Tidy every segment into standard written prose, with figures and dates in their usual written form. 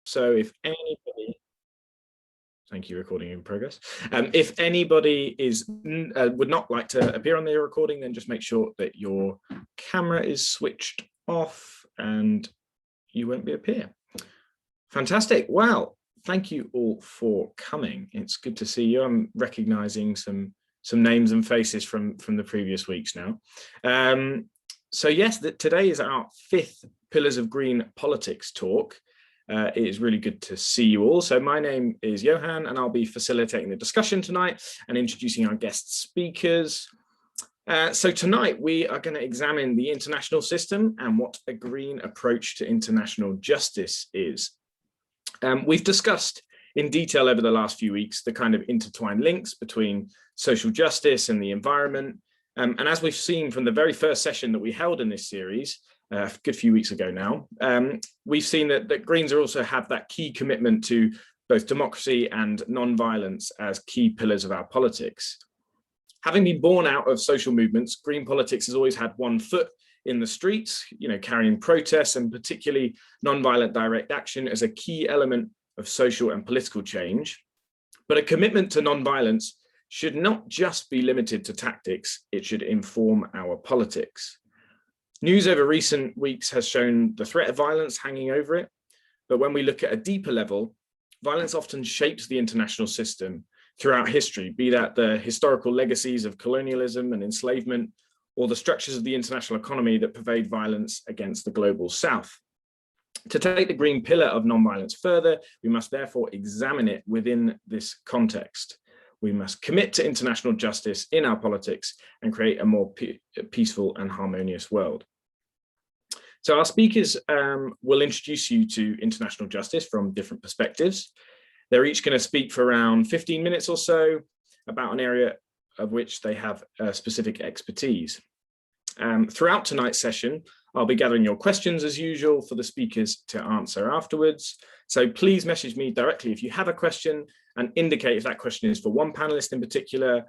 So if anybody, thank you, recording in progress. If anybody would not like to appear on the recording, then just make sure that your camera is switched off and you won't appear. Fantastic. Well, thank you all for coming. It's good to see you. I'm recognizing some names and faces from the previous weeks now. So yes, today is our 5th Pillars of Green Politics talk. It is really good to see you all. So my name is Johan and I'll be facilitating the discussion tonight and introducing our guest speakers. So tonight we are going to examine the international system and what a green approach to international justice is. We've discussed in detail over the last few weeks the kind of intertwined links between social justice and the environment. And as we've seen from the very first session that we held in this series, a good few weeks ago now, we've seen that Greens also have that key commitment to both democracy and non-violence as key pillars of our politics. Having been born out of social movements, Green politics has always had one foot in the streets, carrying protests and particularly non-violent direct action as a key element of social and political change. But a commitment to non-violence should not just be limited to tactics, it should inform our politics. News over recent weeks has shown the threat of violence hanging over it, but when we look at a deeper level, violence often shapes the international system throughout history, be that the historical legacies of colonialism and enslavement, or the structures of the international economy that pervade violence against the global south. To take the green pillar of non-violence further, we must therefore examine it within this context. We must commit to international justice in our politics and create a more peaceful and harmonious world. So our speakers will introduce you to international justice from different perspectives. They're each going to speak for around 15 minutes or so about an area of which they have specific expertise. Throughout tonight's session, I'll be gathering your questions as usual for the speakers to answer afterwards. So please message me directly if you have a question and indicate if that question is for one panelist in particular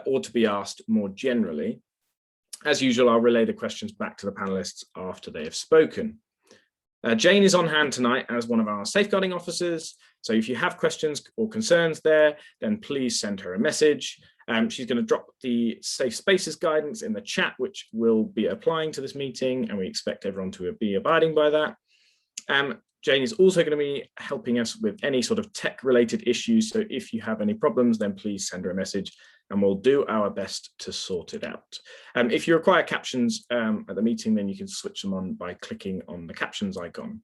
or to be asked more generally. As usual, I'll relay the questions back to the panelists after they have spoken. Jane is on hand tonight as one of our safeguarding officers. So if you have questions or concerns there, then please send her a message. She's going to drop the safe spaces guidance in the chat, which will be applying to this meeting, and we expect everyone to be abiding by that. Jane is also going to be helping us with any sort of tech related issues. So if you have any problems, then please send her a message and we'll do our best to sort it out. If you require captions at the meeting, then you can switch them on by clicking on the captions icon.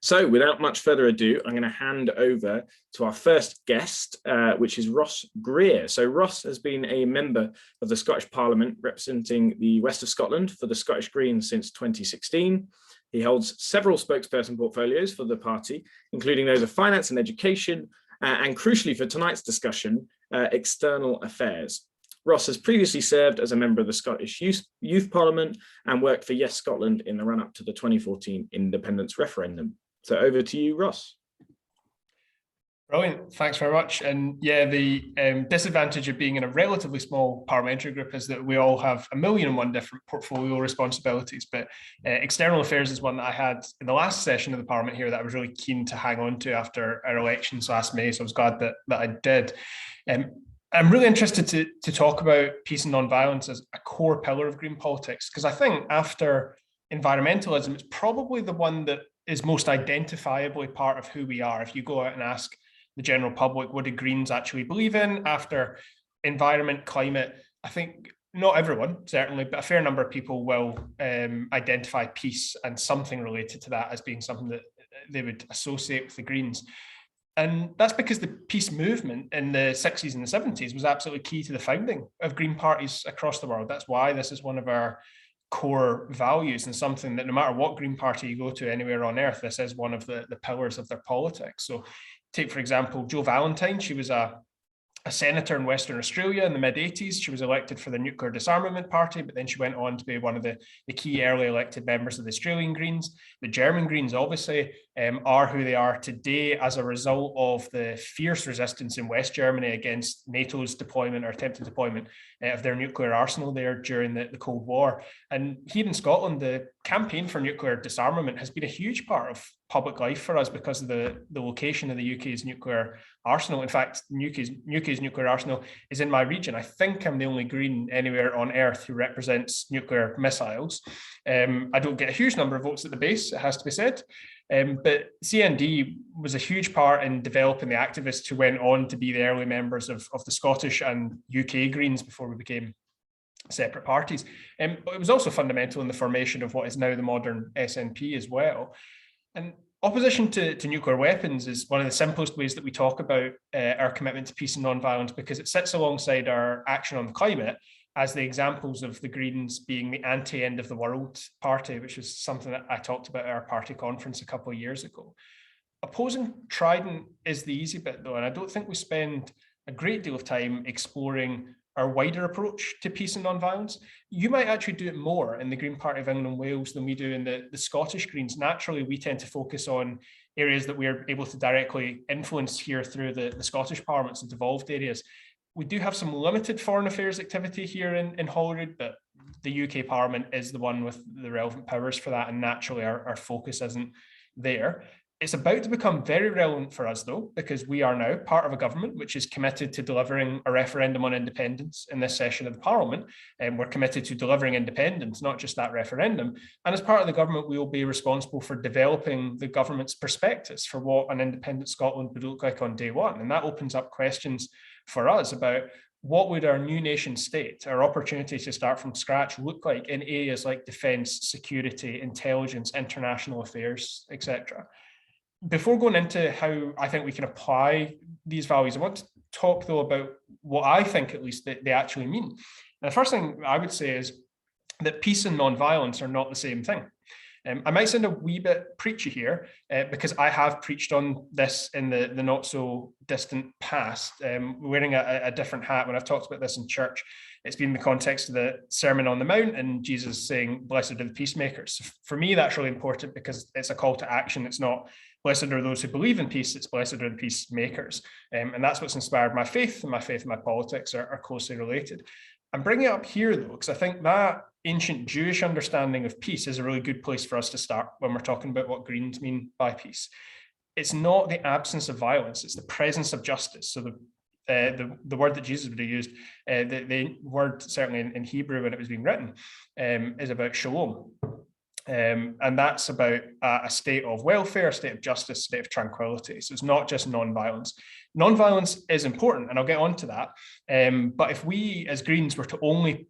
So without much further ado, I'm going to hand over to our first guest, which is Ross Greer. So Ross has been a member of the Scottish Parliament representing the West of Scotland for the Scottish Greens since 2016. He holds several spokesperson portfolios for the party, including those of finance and education, and crucially for tonight's discussion, external affairs. Ross has previously served as a member of the Scottish Youth Parliament and worked for Yes Scotland in the run-up to the 2014 independence referendum. So over to you, Ross. Brilliant, thanks very much. And yeah, the disadvantage of being in a relatively small parliamentary group is that we all have 1,000,001 different portfolio responsibilities, but external affairs is one that I had in the last session of the Parliament here that I was really keen to hang on to after our elections last May, so I was glad that I did. I'm really interested to talk about peace and non-violence as a core pillar of green politics, because I think after environmentalism, it's probably the one that is most identifiably part of who we are. If you go out and ask the general public, what do Greens actually believe in after environment, climate, I think not everyone, certainly, but a fair number of people will identify peace and something related to that as being something that they would associate with the Greens. And that's because the peace movement in the 60s and the 70s was absolutely key to the founding of Green parties across the world. That's why this is one of our core values and something that no matter what Green party you go to anywhere on earth, this is one of the pillars of their politics. So take, for example, Jo Valentine. She was a senator in Western Australia in the mid-80s. She was elected for the Nuclear Disarmament Party, but then she went on to be one of the key early elected members of the Australian Greens. The German Greens obviously are who they are today as a result of the fierce resistance in West Germany against NATO's deployment or attempted deployment of their nuclear arsenal there during the Cold War. And here in Scotland, the campaign for nuclear disarmament has been a huge part of public life for us because of the location of the UK's nuclear arsenal. In fact, UK's nuclear arsenal is in my region. I think I'm the only Green anywhere on Earth who represents nuclear missiles. I don't get a huge number of votes at the base, it has to be said. But CND was a huge part in developing the activists who went on to be the early members of the Scottish and UK Greens before we became separate parties. But it was also fundamental in the formation of what is now the modern SNP as well. And opposition to nuclear weapons is one of the simplest ways that we talk about our commitment to peace and non-violence, because it sits alongside our action on the climate as the examples of the Greens being the anti-end of the world party, which is something that I talked about at our party conference a couple of years ago. Opposing Trident is the easy bit though, and I don't think we spend a great deal of time exploring our wider approach to peace and non-violence. You might actually do it more in the Green Party of England and Wales than we do in the Scottish Greens. Naturally, we tend to focus on areas that we're able to directly influence here through the Scottish Parliament's devolved areas. We do have some limited foreign affairs activity here in Holyrood, but the UK Parliament is the one with the relevant powers for that, and naturally our focus isn't there. It's about to become very relevant for us though, because we are now part of a government which is committed to delivering a referendum on independence in this session of the Parliament. And we're committed to delivering independence, not just that referendum. And as part of the government, we will be responsible for developing the government's perspectives for what an independent Scotland would look like on day one. And that opens up questions for us about what would our new nation state, our opportunity to start from scratch, look like in areas like defence, security, intelligence, international affairs, etc. Before going into how I think we can apply these values, I want to talk though about what I think at least they actually mean. And the first thing I would say is that peace and non-violence are not the same thing. I might sound a wee bit preachy here because I have preached on this in the not so distant past, wearing a different hat. When I've talked about this in church, it's been in the context of the Sermon on the Mount and Jesus saying, "Blessed are the peacemakers." For me, that's really important because it's a call to action. It's not blessed are those who believe in peace, it's blessed are the peacemakers. And that's what's inspired my faith, and my politics are closely related. I'm bringing it up here though, because I think that ancient Jewish understanding of peace is a really good place for us to start when we're talking about what Greens mean by peace. It's not the absence of violence, it's the presence of justice. So the word that Jesus would have used, the word certainly in Hebrew when it was being written, is about shalom. And that's about a state of welfare, a state of justice, a state of tranquility. So it's not just non-violence. Non-violence is important, and I'll get on to that. But if we as Greens were to only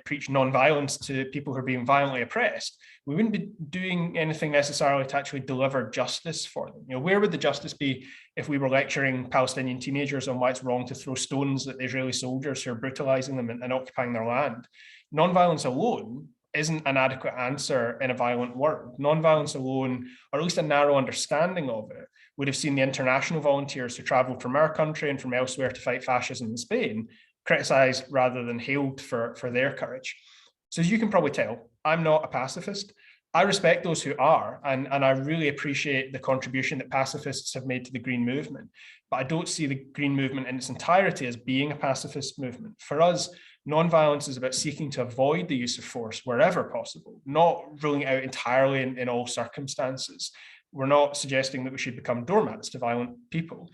preach non-violence to people who are being violently oppressed, we wouldn't be doing anything necessarily to actually deliver justice for them. You know, where would the justice be if we were lecturing Palestinian teenagers on why it's wrong to throw stones at the Israeli soldiers who are brutalizing them and occupying their land? Non-violence alone isn't an adequate answer in a violent world. Non-violence alone, or at least a narrow understanding of it, would have seen the international volunteers who travelled from our country and from elsewhere to fight fascism in Spain criticised rather than hailed for their courage. So as you can probably tell, I'm not a pacifist. I respect those who are, and I really appreciate the contribution that pacifists have made to the Green movement. But I don't see the Green movement in its entirety as being a pacifist movement. For us, non-violence is about seeking to avoid the use of force wherever possible, not ruling it out entirely in all circumstances. We're not suggesting that we should become doormats to violent people.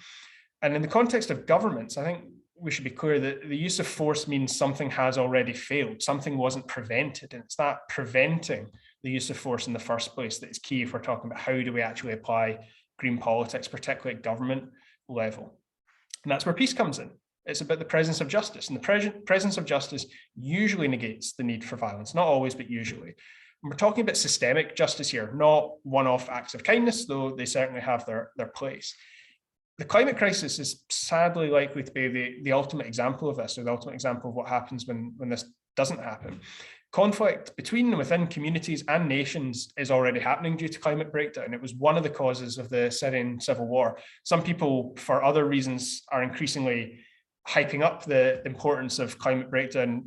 And in the context of governments, I think we should be clear that the use of force means something has already failed, something wasn't prevented, and it's that preventing the use of force in the first place that is key if we're talking about how do we actually apply green politics, particularly at government level. And that's where peace comes in. It's about the presence of justice, and the presence of justice usually negates the need for violence, not always, but usually. And we're talking about systemic justice here, not one-off acts of kindness, though they certainly have their place. The climate crisis is sadly likely to be the ultimate example of this, or the ultimate example of what happens when this doesn't happen. Conflict between and within communities and nations is already happening due to climate breakdown. It was one of the causes of the Syrian civil war. Some people, for other reasons, are increasingly hyping up the importance of climate breakdown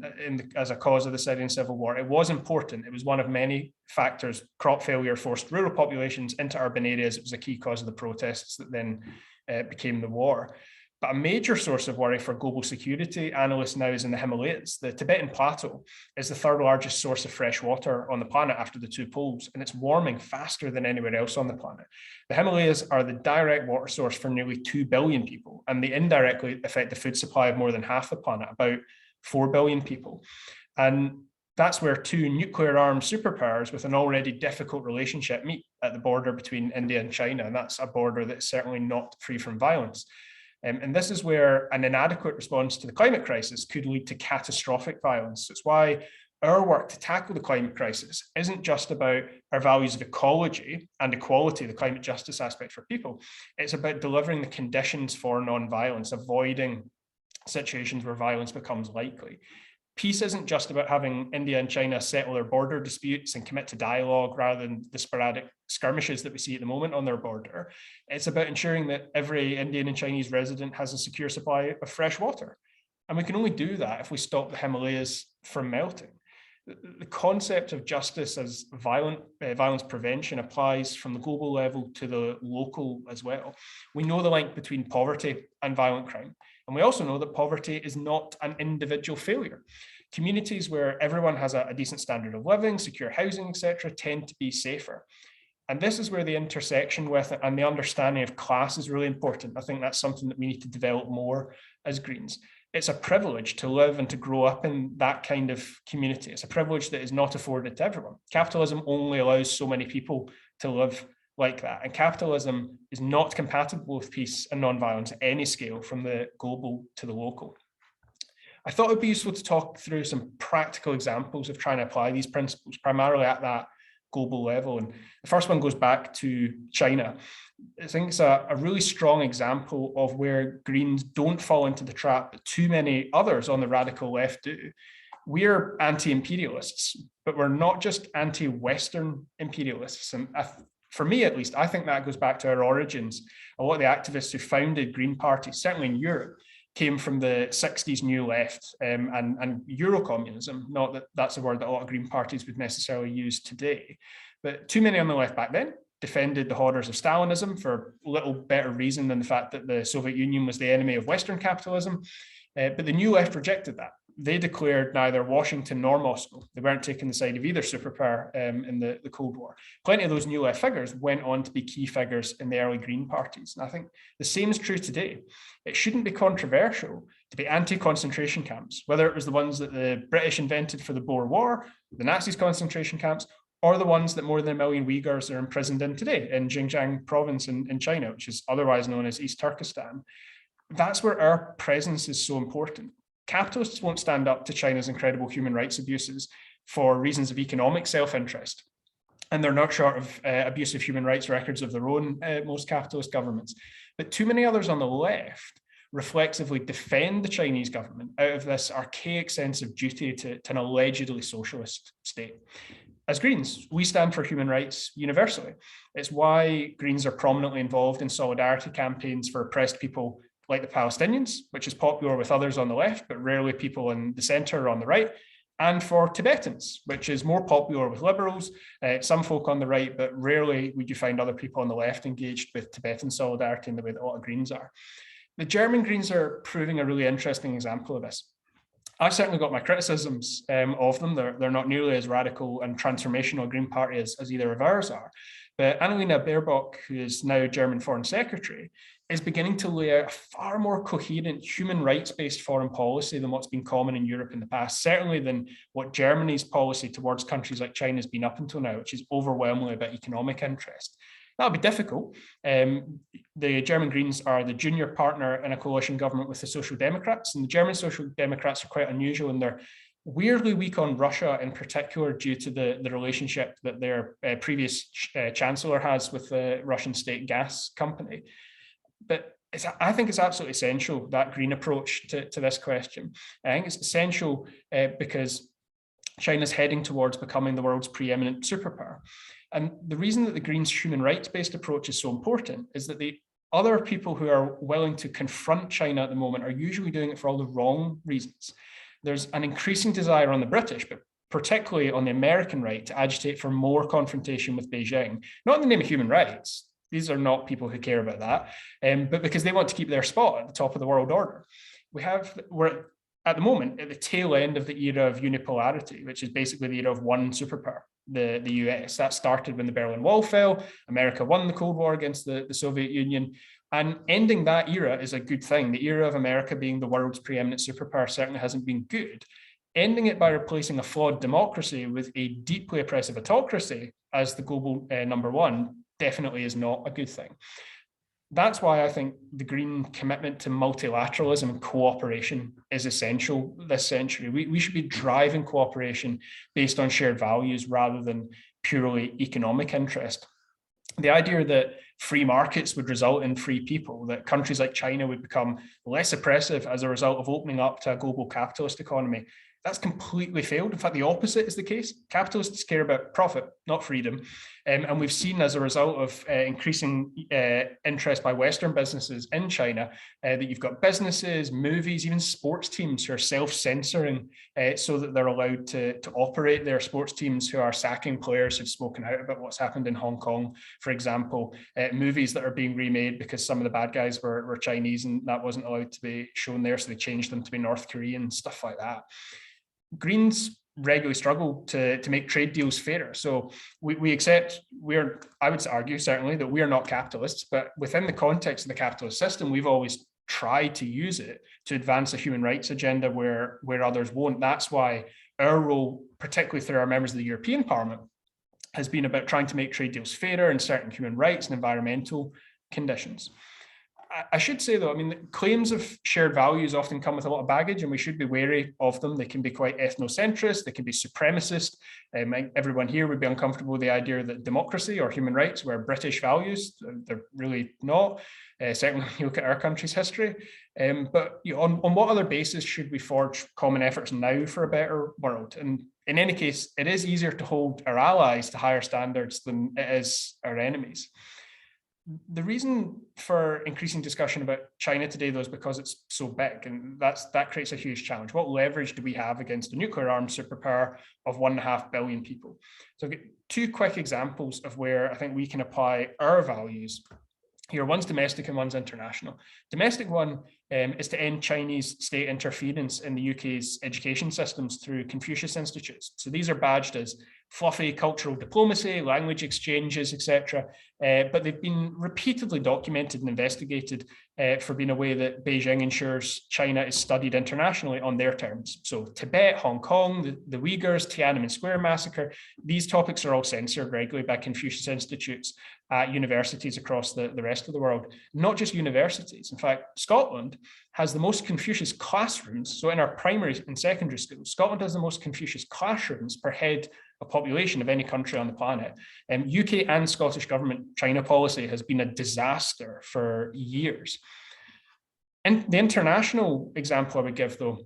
as a cause of the Syrian civil war. It was important. It was one of many factors. Crop failure forced rural populations into urban areas. It was a key cause of the protests that then became the war. But a major source of worry for global security analysts now is in the Himalayas. The Tibetan Plateau is the third largest source of fresh water on the planet after the two poles, and it's warming faster than anywhere else on the planet. The Himalayas are the direct water source for nearly 2 billion people, and they indirectly affect the food supply of more than half the planet, about 4 billion people. And that's where two nuclear-armed superpowers with an already difficult relationship meet at the border between India and China, and that's a border that's certainly not free from violence. And this is where an inadequate response to the climate crisis could lead to catastrophic violence. It's why our work to tackle the climate crisis isn't just about our values of ecology and equality, the climate justice aspect for people. It's about delivering the conditions for non-violence, avoiding situations where violence becomes likely. Peace isn't just about having India and China settle their border disputes and commit to dialogue rather than the sporadic skirmishes that we see at the moment on their border. It's about ensuring that every Indian and Chinese resident has a secure supply of fresh water. And we can only do that if we stop the Himalayas from melting. The concept of justice as violence prevention applies from the global level to the local as well. We know the link between poverty and violent crime. And we also know that poverty is not an individual failure. Communities where everyone has a decent standard of living, secure housing, etc., tend to be safer. And this is where the intersection with it and the understanding of class is really important. I think that's something that we need to develop more as Greens. It's a privilege to live and to grow up in that kind of community. It's a privilege that is not afforded to everyone. Capitalism only allows so many people to live like that. And capitalism is not compatible with peace and non-violence at any scale, from the global to the local. I thought it would be useful to talk through some practical examples of trying to apply these principles, primarily at that global level. And the first one goes back to China. I think it's a really strong example of where Greens don't fall into the trap that too many others on the radical left do. We're anti-imperialists, but we're not just anti-Western imperialists. And for me, at least, I think that goes back to our origins. A lot of the activists who founded Green parties, certainly in Europe, came from the 60s New Left and Eurocommunism. Not that that's a word that a lot of Green parties would necessarily use today. But too many on the left back then defended the horrors of Stalinism for little better reason than the fact that the Soviet Union was the enemy of Western capitalism. But the New Left rejected that. They declared neither Washington nor Moscow. They weren't taking the side of either superpower in the Cold War. Plenty of those New Left figures went on to be key figures in the early Green parties. And I think the same is true today. It shouldn't be controversial to be anti-concentration camps, whether it was the ones that the British invented for the Boer War, the Nazis' concentration camps, or the ones that more than 1 million Uyghurs are imprisoned in today in Xinjiang province in China, which is otherwise known as East Turkestan. That's where our presence is so important. Capitalists won't stand up to China's incredible human rights abuses for reasons of economic self-interest. And they're not short of abusive human rights records of their own, most capitalist governments. But too many others on the left reflexively defend the Chinese government out of this archaic sense of duty to an allegedly socialist state. As Greens, we stand for human rights universally. It's why Greens are prominently involved in solidarity campaigns for oppressed people like the Palestinians, which is popular with others on the left, but rarely people in the center or on the right, and for Tibetans, which is more popular with liberals, some folk on the right, but rarely would you find other people on the left engaged with Tibetan solidarity in the way that a lot of Greens are. The German Greens are proving a really interesting example of this. I've certainly got my criticisms of them. They're not nearly as radical and transformational a Green Party as either of ours are. But Annalena Baerbock, who is now German Foreign Secretary, is beginning to lay out a far more coherent human rights-based foreign policy than what's been common in Europe in the past, certainly than what Germany's policy towards countries like China has been up until now, which is overwhelmingly about economic interest. That'll be difficult. The German Greens are the junior partner in a coalition government with the Social Democrats, and the German Social Democrats are quite unusual in their weirdly weak on Russia in particular due to the relationship that their previous chancellor has with the Russian state gas company. But I think it's absolutely essential, that green approach to this question. I think it's essential because China's heading towards becoming the world's preeminent superpower. And the reason that the Greens' human rights-based approach is so important is that the other people who are willing to confront China at the moment are usually doing it for all the wrong reasons. There's an increasing desire on the British, but particularly on the American right, to agitate for more confrontation with Beijing, not in the name of human rights. These are not people who care about that, but because they want to keep their spot at the top of the world order. We're at the moment at the tail end of the era of unipolarity, which is basically the era of one superpower, the US. That started when the Berlin Wall fell. America won the Cold War against the Soviet Union. And ending that era is a good thing. The era of America being the world's preeminent superpower certainly hasn't been good. Ending it by replacing a flawed democracy with a deeply oppressive autocracy as the global number one definitely is not a good thing. That's why I think the Green commitment to multilateralism and cooperation is essential this century. We should be driving cooperation based on shared values rather than purely economic interest. The idea that free markets would result in free people, that countries like China would become less oppressive as a result of opening up to a global capitalist economy, that's completely failed. In fact, the opposite is the case. Capitalists care about profit, not freedom. And we've seen as a result of increasing interest by Western businesses in China that you've got businesses, movies, even sports teams who are self-censoring so that they're allowed to operate their sports teams, who are sacking players who've spoken out about what's happened in Hong Kong, for example, movies that are being remade because some of the bad guys were Chinese and that wasn't allowed to be shown there. So they changed them to be North Korean, stuff like that. Greens regularly struggle to make trade deals fairer. So we accept, I would argue certainly that we are not capitalists, but within the context of the capitalist system, we've always tried to use it to advance a human rights agenda where others won't. That's why our role, particularly through our members of the European Parliament, has been about trying to make trade deals fairer in certain human rights and environmental conditions. I should say, though, I mean, claims of shared values often come with a lot of baggage, and we should be wary of them. They can be quite ethnocentrist, they can be supremacist. Everyone here would be uncomfortable with the idea that democracy or human rights were British values. They're really not. Certainly, when you look at our country's history. But on what other basis should we forge common efforts now for a better world? And in any case, it is easier to hold our allies to higher standards than it is our enemies. The reason for increasing discussion about China today, though, is because it's so big, and that creates a huge challenge. What leverage do we have against a nuclear armed superpower of 1.5 billion people? So I'll get two quick examples of where I think we can apply our values here. One's domestic and one's international. Domestic one is to end Chinese state interference in the UK's education systems through Confucius Institutes. So these are badged as fluffy cultural diplomacy, language exchanges, etc. But they've been repeatedly documented and investigated for being a way that Beijing ensures China is studied internationally on their terms. So Tibet, Hong Kong, the Uyghurs, Tiananmen Square massacre, these topics are all censored regularly by Confucius Institutes at universities across the rest of the world. Not just universities. In fact, Scotland has the most Confucius classrooms. So in our primary and secondary schools, Scotland has the most Confucius classrooms per head of population of any country on the planet. UK and Scottish government China policy has been a disaster for years. And the international example I would give, though,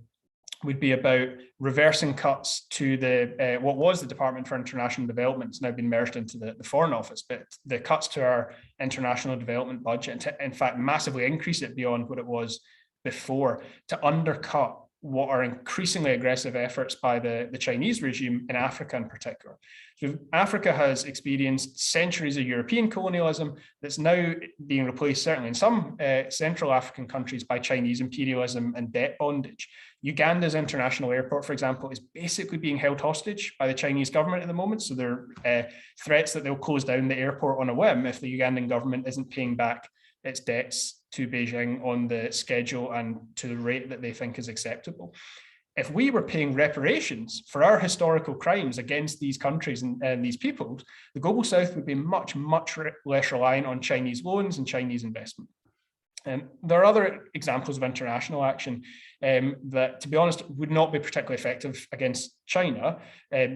would be about reversing cuts to the what was the Department for International Development. It's now been merged into the Foreign Office, but the cuts to our international development budget, and in fact, massively increase it beyond what it was before, to undercut what are increasingly aggressive efforts by the Chinese regime in Africa in particular. So Africa has experienced centuries of European colonialism that's now being replaced, certainly in some Central African countries, by Chinese imperialism and debt bondage. Uganda's international airport, for example, is basically being held hostage by the Chinese government at the moment. So there are threats that they'll close down the airport on a whim if the Ugandan government isn't paying back its debts to Beijing on the schedule and to the rate that they think is acceptable. If we were paying reparations for our historical crimes against these countries and these peoples, the Global South would be much, much less reliant on Chinese loans and Chinese investment. There are other examples of international action that, to be honest, would not be particularly effective against China,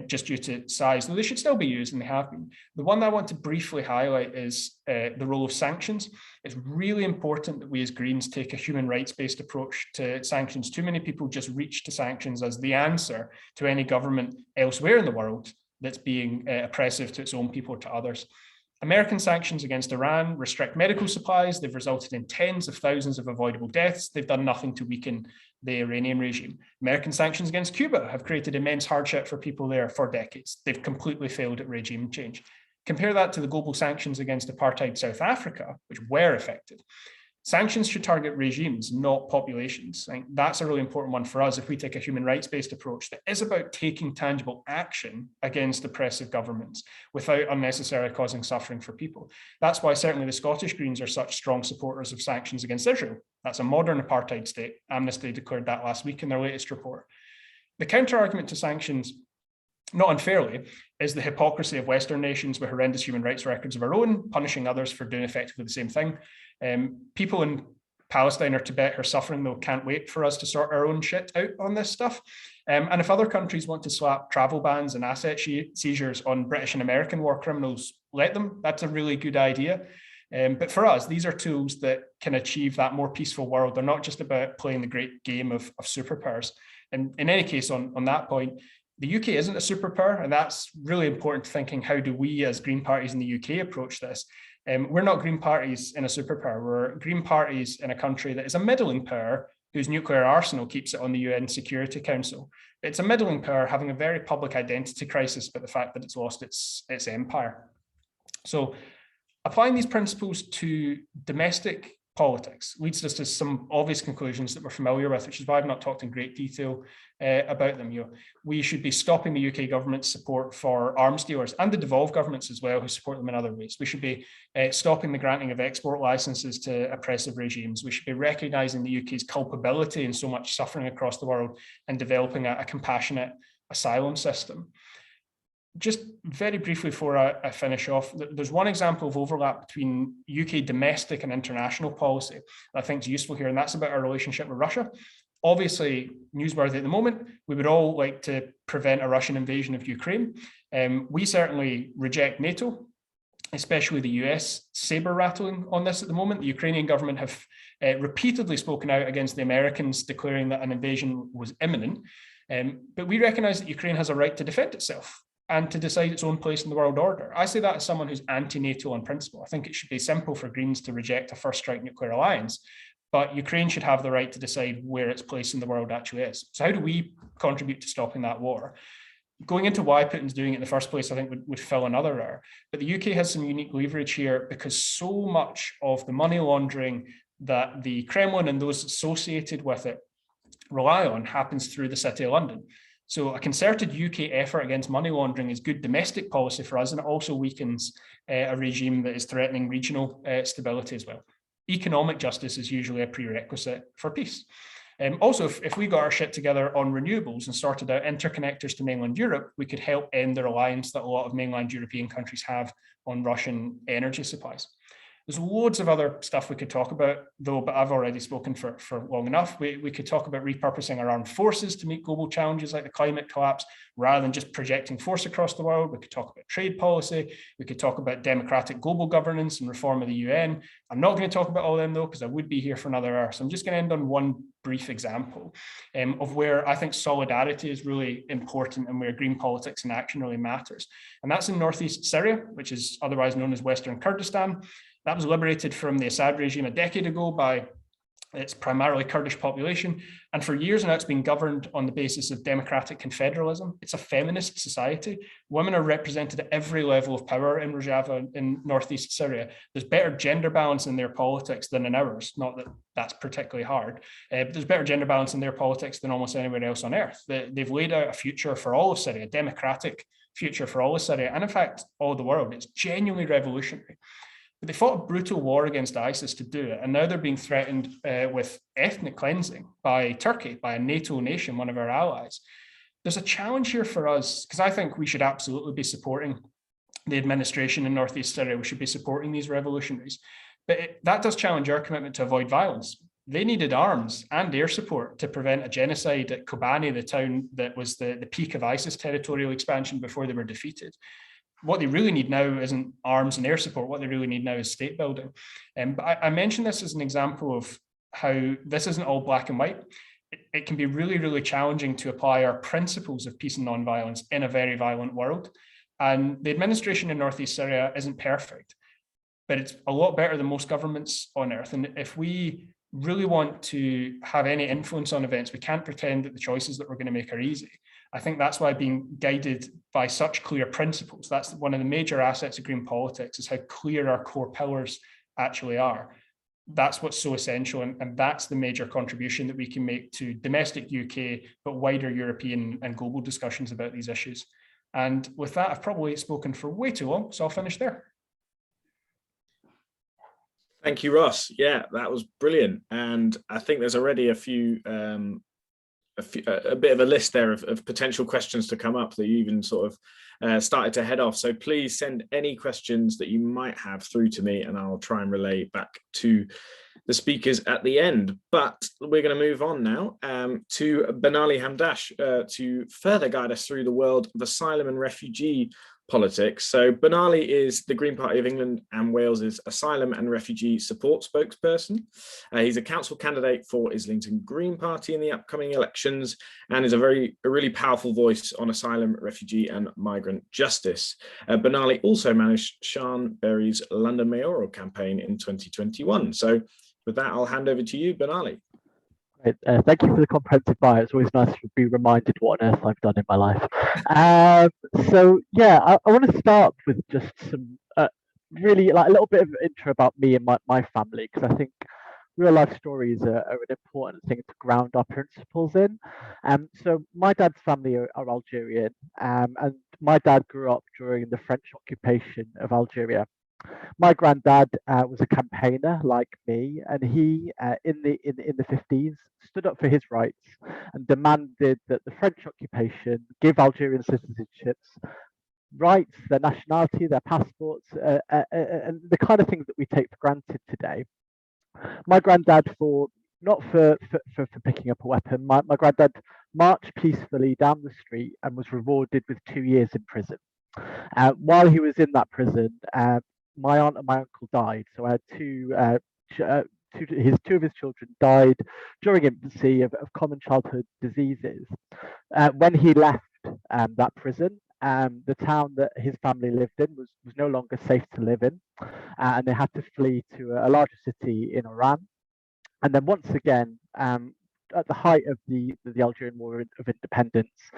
just due to size, though they should still be used, and they have been. The one that I want to briefly highlight is the role of sanctions. It's really important that we as Greens take a human rights-based approach to sanctions. Too many people just reach to sanctions as the answer to any government elsewhere in the world that's being oppressive to its own people or to others. American sanctions against Iran restrict medical supplies. They've resulted in tens of thousands of avoidable deaths. They've done nothing to weaken the Iranian regime. American sanctions against Cuba have created immense hardship for people there for decades. They've completely failed at regime change. Compare that to the global sanctions against apartheid South Africa, which were effective. Sanctions should target regimes, not populations. I think that's a really important one for us if we take a human rights-based approach that is about taking tangible action against oppressive governments without unnecessarily causing suffering for people. That's why certainly the Scottish Greens are such strong supporters of sanctions against Israel. That's a modern apartheid state. Amnesty declared that last week in their latest report. The counter-argument to sanctions, not unfairly, is the hypocrisy of Western nations with horrendous human rights records of our own, punishing others for doing effectively the same thing. People in Palestine or Tibet who are suffering, though, can't wait for us to sort our own shit out on this stuff. And if other countries want to slap travel bans and asset seizures on British and American war criminals, let them. That's a really good idea. But for us, these are tools that can achieve that more peaceful world. They're not just about playing the great game of superpowers. And in any case, on that point, the UK isn't a superpower, and that's really important to thinking, how do we as Green parties in the UK approach this? We're not Green parties in a superpower. We're Green parties in a country that is a middling power whose nuclear arsenal keeps it on the UN Security Council. It's a middling power having a very public identity crisis about the fact that it's lost its empire. So applying these principles to domestic politics leads us to some obvious conclusions that we're familiar with, which is why I've not talked in great detail about them. We should be stopping the UK government's support for arms dealers and the devolved governments as well who support them in other ways. We should be stopping the granting of export licenses to oppressive regimes. We should be recognising the UK's culpability in so much suffering across the world and developing a compassionate asylum system. Just very briefly before I finish off, there's one example of overlap between UK domestic and international policy that I think is useful here, and that's about our relationship with Russia. Obviously, newsworthy at the moment, we would all like to prevent a Russian invasion of Ukraine. We certainly reject NATO, especially the US saber rattling on this at the moment. The Ukrainian government have repeatedly spoken out against the Americans, declaring that an invasion was imminent. But we recognise that Ukraine has a right to defend itself and to decide its own place in the world order. I say that as someone who's anti-NATO on principle. I think it should be simple for Greens to reject a first strike nuclear alliance, but Ukraine should have the right to decide where its place in the world actually is. So how do we contribute to stopping that war? Going into why Putin's doing it in the first place, I think would fill another hour. But the UK has some unique leverage here because so much of the money laundering that the Kremlin and those associated with it rely on happens through the City of London. So a concerted UK effort against money laundering is good domestic policy for us, and it also weakens a regime that is threatening regional stability as well. Economic justice is usually a prerequisite for peace. Also, if we got our shit together on renewables and sorted out interconnectors to mainland Europe, we could help end the reliance that a lot of mainland European countries have on Russian energy supplies. There's loads of other stuff we could talk about, though, but I've already spoken for long enough. We could talk about repurposing our armed forces to meet global challenges like the climate collapse, rather than just projecting force across the world. We could talk about trade policy. We could talk about democratic global governance and reform of the UN. I'm not going to talk about all of them, though, because I would be here for another hour. So I'm just going to end on one brief example of where I think solidarity is really important and where green politics in action really matters. And that's in northeast Syria, which is otherwise known as Western Kurdistan. That was liberated from the Assad regime a decade ago by its primarily Kurdish population. And for years now, it's been governed on the basis of democratic confederalism. It's a feminist society. Women are represented at every level of power in Rojava in northeast Syria. There's better gender balance in their politics than in ours. Not that that's particularly hard, but there's better gender balance in their politics than almost anywhere else on earth. They've laid out a future for all of Syria, a democratic future for all of Syria, and in fact, all the world. It's genuinely revolutionary. But they fought a brutal war against ISIS to do it, and now they're being threatened with ethnic cleansing by Turkey, by a NATO nation, one of our allies. There's a challenge here for us, because I think we should absolutely be supporting the administration in northeast Syria. We should be supporting these revolutionaries. But that does challenge our commitment to avoid violence. They needed arms and air support to prevent a genocide at Kobani, the town that was the peak of ISIS territorial expansion before they were defeated. What they really need now isn't arms and air support. What they really need now is state building. But I mention this as an example of how this isn't all black and white. It can be really, really challenging to apply our principles of peace and nonviolence in a very violent world. And the administration in northeast Syria isn't perfect, but it's a lot better than most governments on earth. And if we really want to have any influence on events, we can't pretend that the choices that we're going to make are easy. I think that's why being guided by such clear principles, that's one of the major assets of green politics, is how clear our core pillars actually are. That's what's so essential, and that's the major contribution that we can make to domestic UK, but wider European and global discussions about these issues. And with that, I've probably spoken for way too long, so I'll finish there. Thank you, Ross. Yeah, that was brilliant. And I think there's already a bit of a list there of potential questions to come up that you even sort of started to head off. So please send any questions that you might have through to me, and I'll try and relay back to the speakers at the end. But we're going to move on now to Benali Hamdache to further guide us through the world of asylum and refugee politics. So Benali is the Green Party of England and Wales's asylum and refugee support spokesperson. He's a council candidate for Islington Green Party in the upcoming elections, and is a really powerful voice on asylum, refugee and migrant justice. Benali also managed Sian Berry's London mayoral campaign in 2021. So with that, I'll hand over to you, Benali. Thank you for the comprehensive bio. It's always nice to be reminded what on earth I've done in my life. So yeah, I want to start with just some really like a little bit of intro about me and my family, because I think real life stories are an important thing to ground our principles in. So my dad's family are Algerian, and my dad grew up during the French occupation of Algeria. My granddad was a campaigner like me, and he in the 50s stood up for his rights and demanded that the French occupation give Algerian citizenships, rights, their nationality, their passports, and the kind of things that we take for granted today. My granddad, not for picking up a weapon, my granddad marched peacefully down the street and was rewarded with 2 years in prison. While he was in that prison, my aunt and my uncle died. So I had two of his children died during infancy of common childhood diseases. When he left that prison, the town that his family lived in was no longer safe to live in, and they had to flee to a larger city in Iran. And then once again, at the height of the Algerian War of Independence,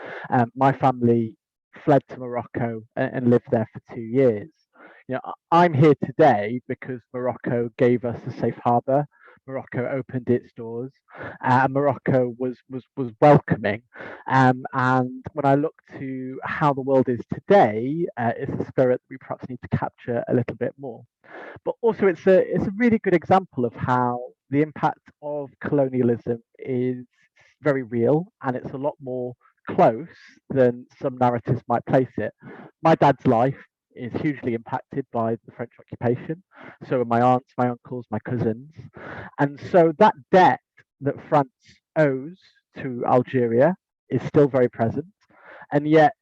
my family fled to Morocco and lived there for 2 years. I'm here today because Morocco gave us a safe harbour. Morocco opened its doors, and Morocco was welcoming. And when I look to how the world is today, it's a spirit that we perhaps need to capture a little bit more. But also, it's a really good example of how the impact of colonialism is very real, and it's a lot more close than some narratives might place it. My dad's life is hugely impacted by the French occupation. So are my aunts, my uncles, my cousins. And so that debt that France owes to Algeria is still very present. And yet,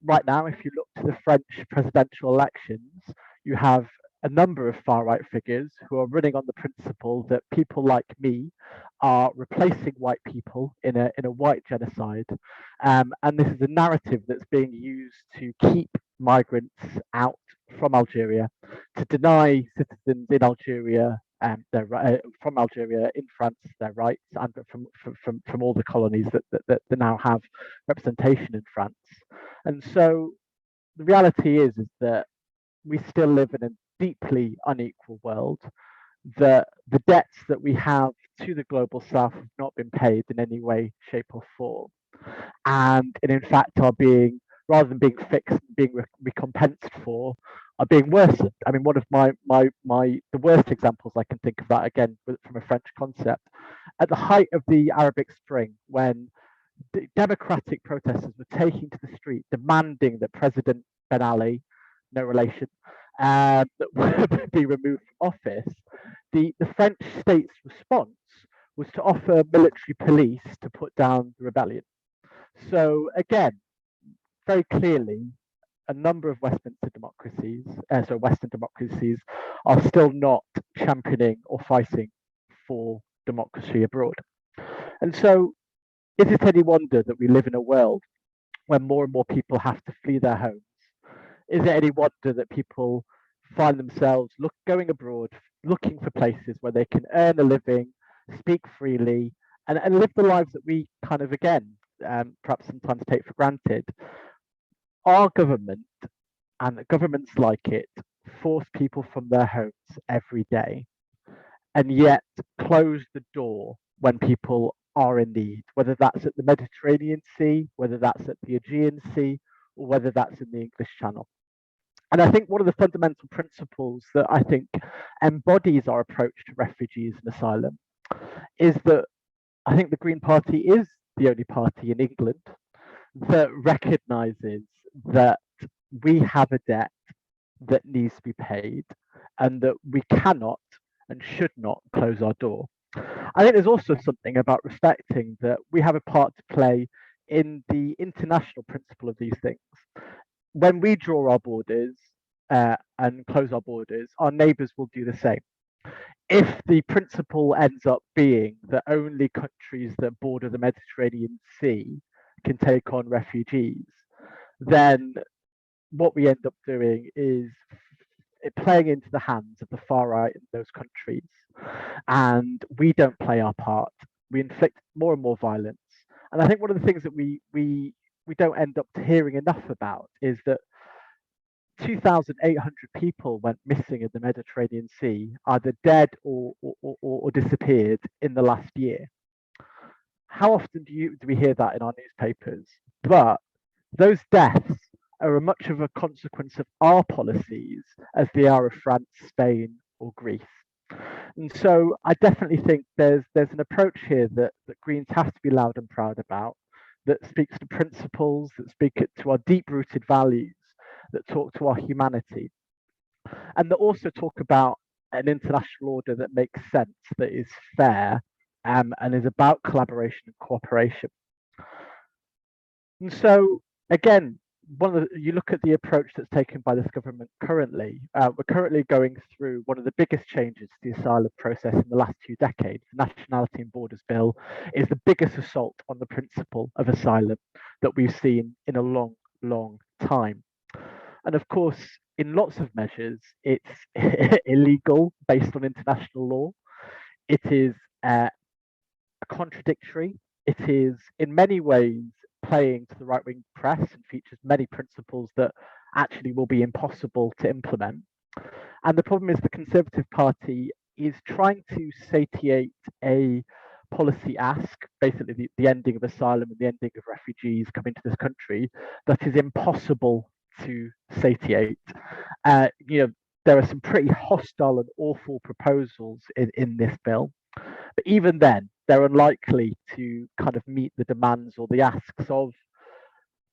right now, if you look to the French presidential elections, you have a number of far-right figures who are running on the principle that people like me are replacing white people in a white genocide. And this is a narrative that's being used to keep migrants out from Algeria, to deny citizens in Algeria from Algeria in France their rights, and from all the colonies that now have representation in France. And so the reality is that we still live in a deeply unequal world, that the debts that we have to the global south have not been paid in any way, shape or form, and in fact are being, rather than being fixed and being recompensed for, are being worsened. I mean, one of the worst examples I can think of that, again, from a French concept, at the height of the Arabic Spring, when democratic protesters were taking to the street demanding that President Benali, no relation, that would be removed from office, the French state's response was to offer military police to put down the rebellion. So again, very clearly, a number of Western democracies are still not championing or fighting for democracy abroad. And so, is it any wonder that we live in a world where more and more people have to flee their homes? Is it any wonder that people find themselves going abroad, looking for places where they can earn a living, speak freely, and live the lives that we kind of, again, perhaps sometimes take for granted. Our government and governments like it force people from their homes every day, and yet close the door when people are in need, whether that's at the Mediterranean Sea, whether that's at the Aegean Sea, or whether that's in the English Channel. And I think one of the fundamental principles that I think embodies our approach to refugees and asylum is that I think the Green Party is the only party in England that recognises that we have a debt that needs to be paid and that we cannot and should not close our door. I think there's also something about respecting that we have a part to play in the international principle of these things. When we draw our borders and close our borders, our neighbours will do the same. If the principle ends up being that only countries that border the Mediterranean Sea can take on refugees, then what we end up doing is playing into the hands of the far right in those countries, and we don't play our part. We inflict more and more violence, and I think one of the things that we don't end up hearing enough about is that 2,800 people went missing in the Mediterranean Sea, either dead or disappeared in the last year. How often do we hear that in our newspapers? But those deaths are as much of a consequence of our policies as they are of France, Spain, or Greece. And so I definitely think there's an approach here that Greens have to be loud and proud about, that speaks to principles, that speak to our deep-rooted values, that talk to our humanity, and that also talk about an international order that makes sense, that is fair, and is about collaboration and cooperation. And so, again, you look at the approach that's taken by this government currently. We're currently going through one of the biggest changes to the asylum process in the last 2 decades. The Nationality and Borders Bill is the biggest assault on the principle of asylum that we've seen in a long, long time. And of course, in lots of measures, it's illegal based on international law. It is contradictory. It is, in many ways, playing to the right-wing press and features many principles that actually will be impossible to implement. And the problem is the Conservative Party is trying to satiate a policy ask, basically the ending of asylum and the ending of refugees coming to this country, that is impossible to satiate. There are some pretty hostile and awful proposals in this bill, but even then, they're unlikely to kind of meet the demands or the asks of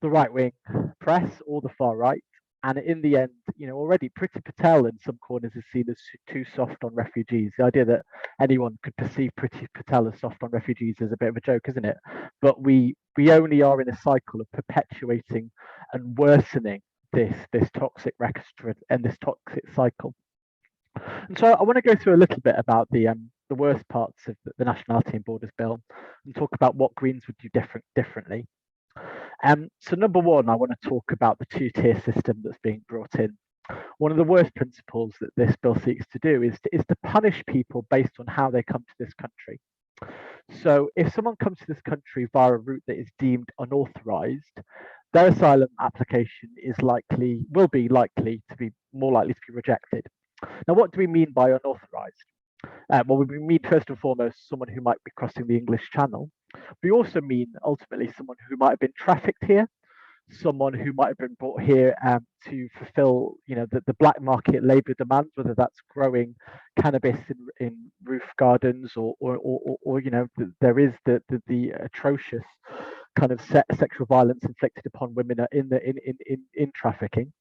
the right-wing press or the far right. And in the end, already Priti Patel in some corners is seen as too soft on refugees. The idea that anyone could perceive Priti Patel as soft on refugees is a bit of a joke, isn't it? But we only are in a cycle of perpetuating and worsening this toxic record and this toxic cycle. And so I want to go through a little bit about the worst parts of the Nationality and Borders Bill and talk about what Greens would do differently. So number one, I want to talk about the 2-tier system that's being brought in. One of the worst principles that this bill seeks to do is to punish people based on how they come to this country. So if someone comes to this country via a route that is deemed unauthorized, their asylum application will be more likely to be rejected. Now, what do we mean by unauthorized? Well, we mean first and foremost someone who might be crossing the English Channel. We also mean ultimately someone who might have been trafficked here, someone who might have been brought here to fulfill, the black market labour demands, whether that's growing cannabis in roof gardens or there is the atrocious kind of sexual violence inflicted upon women in trafficking.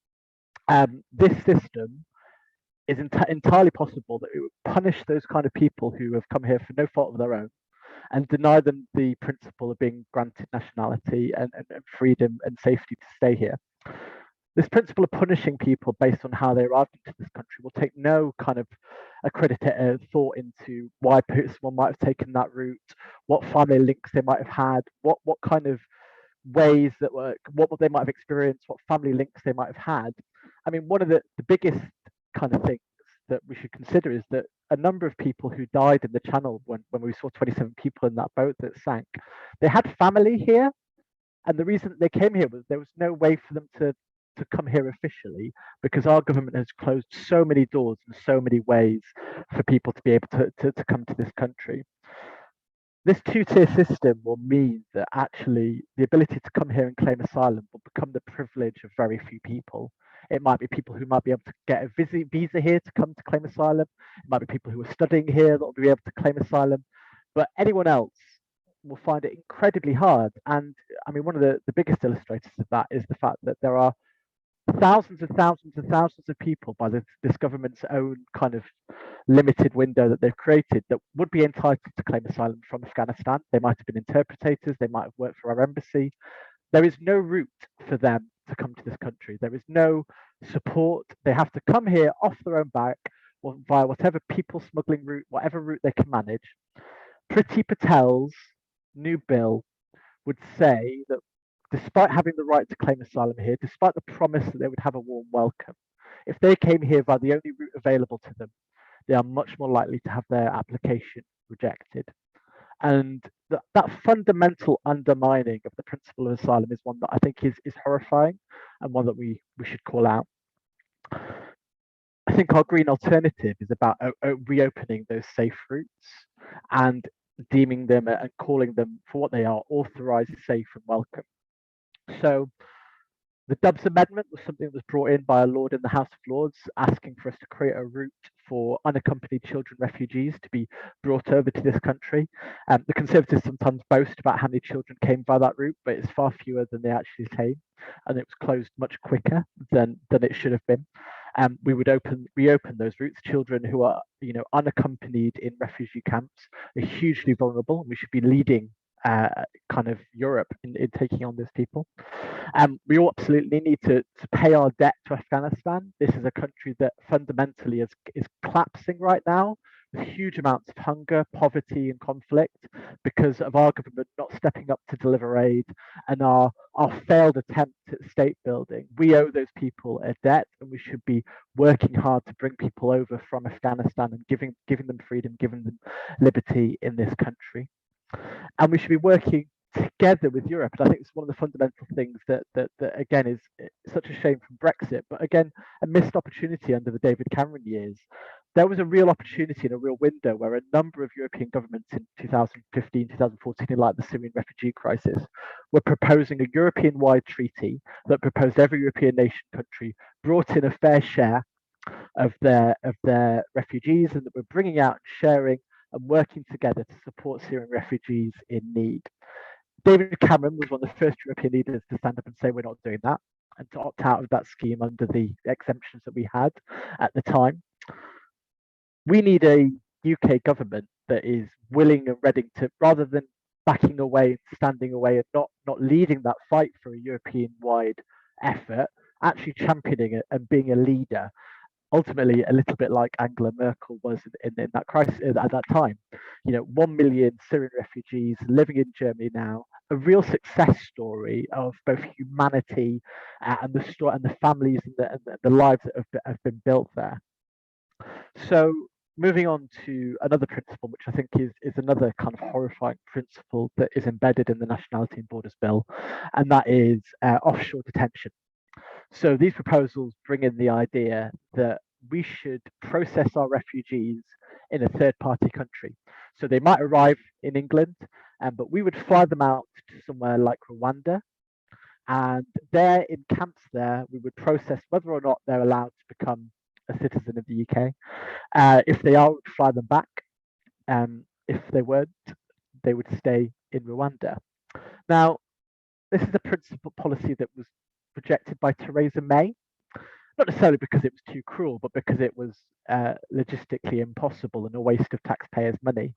This system is entirely possible that it would punish those kind of people who have come here for no fault of their own and deny them the principle of being granted nationality and freedom and safety to stay here. This principle of punishing people based on how they arrived into this country will take no kind of accredited thought into why someone might have taken that route, what family links they might have had, what kind of ways what they might have experienced, what family links they might have had. I mean, one of the biggest kind of things that we should consider is that a number of people who died in the Channel when we saw 27 people in that boat that sank, they had family here, And the reason that they came here was there was no way for them to come here officially, because our government has closed so many doors and so many ways for people to be able to come to this country. This two-tier system will mean that actually the ability to come here and claim asylum will become the privilege of very few people. It might be people who might be able to get a visa here to come to claim asylum. It might be people who are studying here that will be able to claim asylum. But anyone else will find it incredibly hard. And I mean, one of the biggest illustrators of that is the fact that there are thousands and thousands and thousands of people by this government's own kind of limited window that they've created that would be entitled to claim asylum from Afghanistan. They might have been interpreters, they might have worked for our embassy. There is no route for them to come to this country. There is no support. They have to come here off their own back or via whatever people smuggling route, whatever route they can manage. Priti Patel's new bill would say that despite having the right to claim asylum here, despite the promise that they would have a warm welcome, if they came here by the only route available to them, they are much more likely to have their application rejected. And that fundamental undermining of the principle of asylum is one that I think is horrifying, and one that we should call out. I think our green alternative is about reopening those safe routes and deeming them and calling them for what they are: authorised, safe and welcome. So the Dubs Amendment was something that was brought in by a lord in the House of Lords, asking for us to create a route for unaccompanied children refugees to be brought over to this country. The Conservatives sometimes boast about how many children came by that route, but it's far fewer than they actually came, and it was closed much quicker than it should have been. We would reopen those routes. Children who are, unaccompanied in refugee camps are hugely vulnerable, and we should be leading kind of Europe in taking on those people. We absolutely need to pay our debt to Afghanistan. This is a country that fundamentally is collapsing right now, with huge amounts of hunger, poverty and conflict because of our government not stepping up to deliver aid and our failed attempt at state building. We owe those people a debt, and we should be working hard to bring people over from Afghanistan and giving them freedom, giving them liberty in this country. And we should be working together with Europe. And I think it's one of the fundamental things that again is such a shame from Brexit, but again, a missed opportunity under the David Cameron years. There was a real opportunity and a real window where a number of European governments in 2015, 2014, in like the Syrian refugee crisis, were proposing a European-wide treaty that proposed every European nation country brought in a fair share of their refugees, and that were bringing out and sharing and working together to support Syrian refugees in need. David Cameron was one of the first European leaders to stand up and say we're not doing that, and to opt out of that scheme under the exemptions that we had at the time. We need a UK government that is willing and ready to, rather than backing away and standing away and not leading that fight for a European-wide effort, actually championing it and being a leader. Ultimately, a little bit like Angela Merkel was in that crisis at that time. 1 million Syrian refugees living in Germany now, a real success story of both humanity and the families and the lives that have been built there. So moving on to another principle, which I think is another kind of horrifying principle that is embedded in the Nationality and Borders Bill, and that is offshore detention. So these proposals bring in the idea that we should process our refugees in a third-party country. So they might arrive in England, but we would fly them out to somewhere like Rwanda, and there in camps there, we would process whether or not they're allowed to become a citizen of the UK. If they are, we'd fly them back. If they weren't, they would stay in Rwanda. Now, this is a principal policy that was rejected by Theresa May, not necessarily because it was too cruel, but because it was logistically impossible and a waste of taxpayers' money.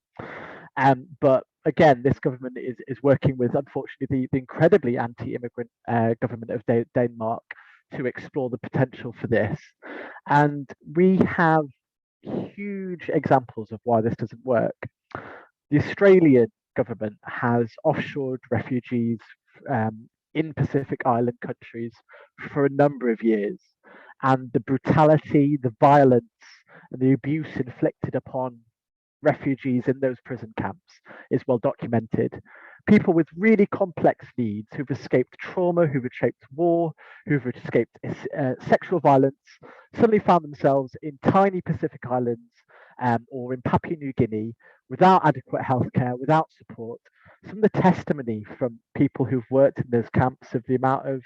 But again, this government is working with, unfortunately, the incredibly anti-immigrant government of Denmark to explore the potential for this. And we have huge examples of why this doesn't work. The Australian government has offshored refugees in Pacific Island countries for a number of years, and the brutality, the violence, and the abuse inflicted upon refugees in those prison camps is well documented. People with really complex needs who've escaped trauma, who've escaped war, who've escaped sexual violence, suddenly found themselves in tiny Pacific islands or in Papua New Guinea without adequate healthcare, without support. Some of the testimony from people who've worked in those camps of the amount of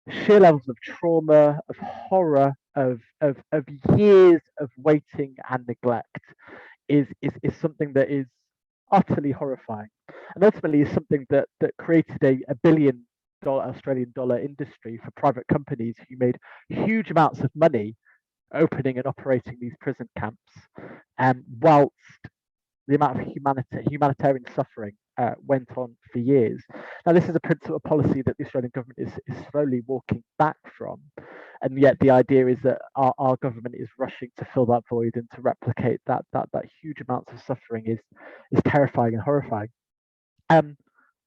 sheer levels of trauma, of horror, of years of waiting and neglect is something that is utterly horrifying, and ultimately is something that created a $1 billion Australian dollar industry for private companies who made huge amounts of money opening and operating these prison camps, whilst the amount of humanitarian suffering went on for years. Now, this is a principle of policy that the Australian government is slowly walking back from, and yet the idea is that our government is rushing to fill that void and to replicate that huge amounts of suffering is terrifying and horrifying.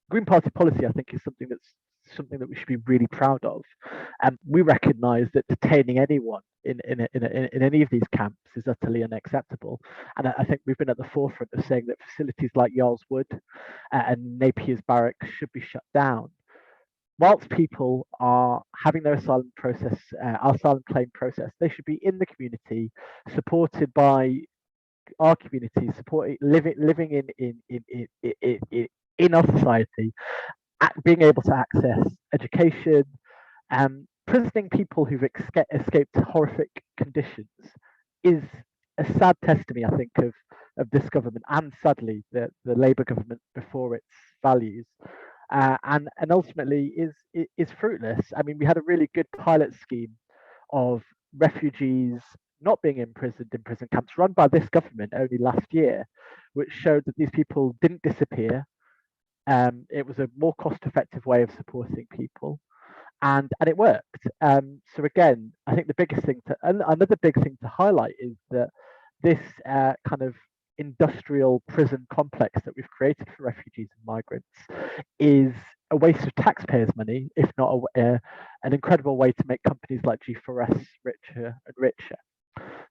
Green Party policy, I think, is something that we should be really proud of. We recognise that detaining anyone in any of these camps is utterly unacceptable, and I think we've been at the forefront of saying that facilities like Yarl's Wood and Napier's Barracks should be shut down. Whilst people are having their asylum claim process, they should be in the community, supported by our community, living in our society, being able to access education. Prisoning people who've escaped horrific conditions is a sad testimony, I think, of this government, and sadly the Labour government before its values, and ultimately is fruitless. I mean, we had a really good pilot scheme of refugees not being imprisoned in prison camps run by this government only last year, which showed that these people didn't disappear. It was a more cost-effective way of supporting people, and it worked. So again, I think the biggest thing another big thing to highlight is that this kind of industrial prison complex that we've created for refugees and migrants is a waste of taxpayers' money, if not an incredible way to make companies like G4S richer and richer.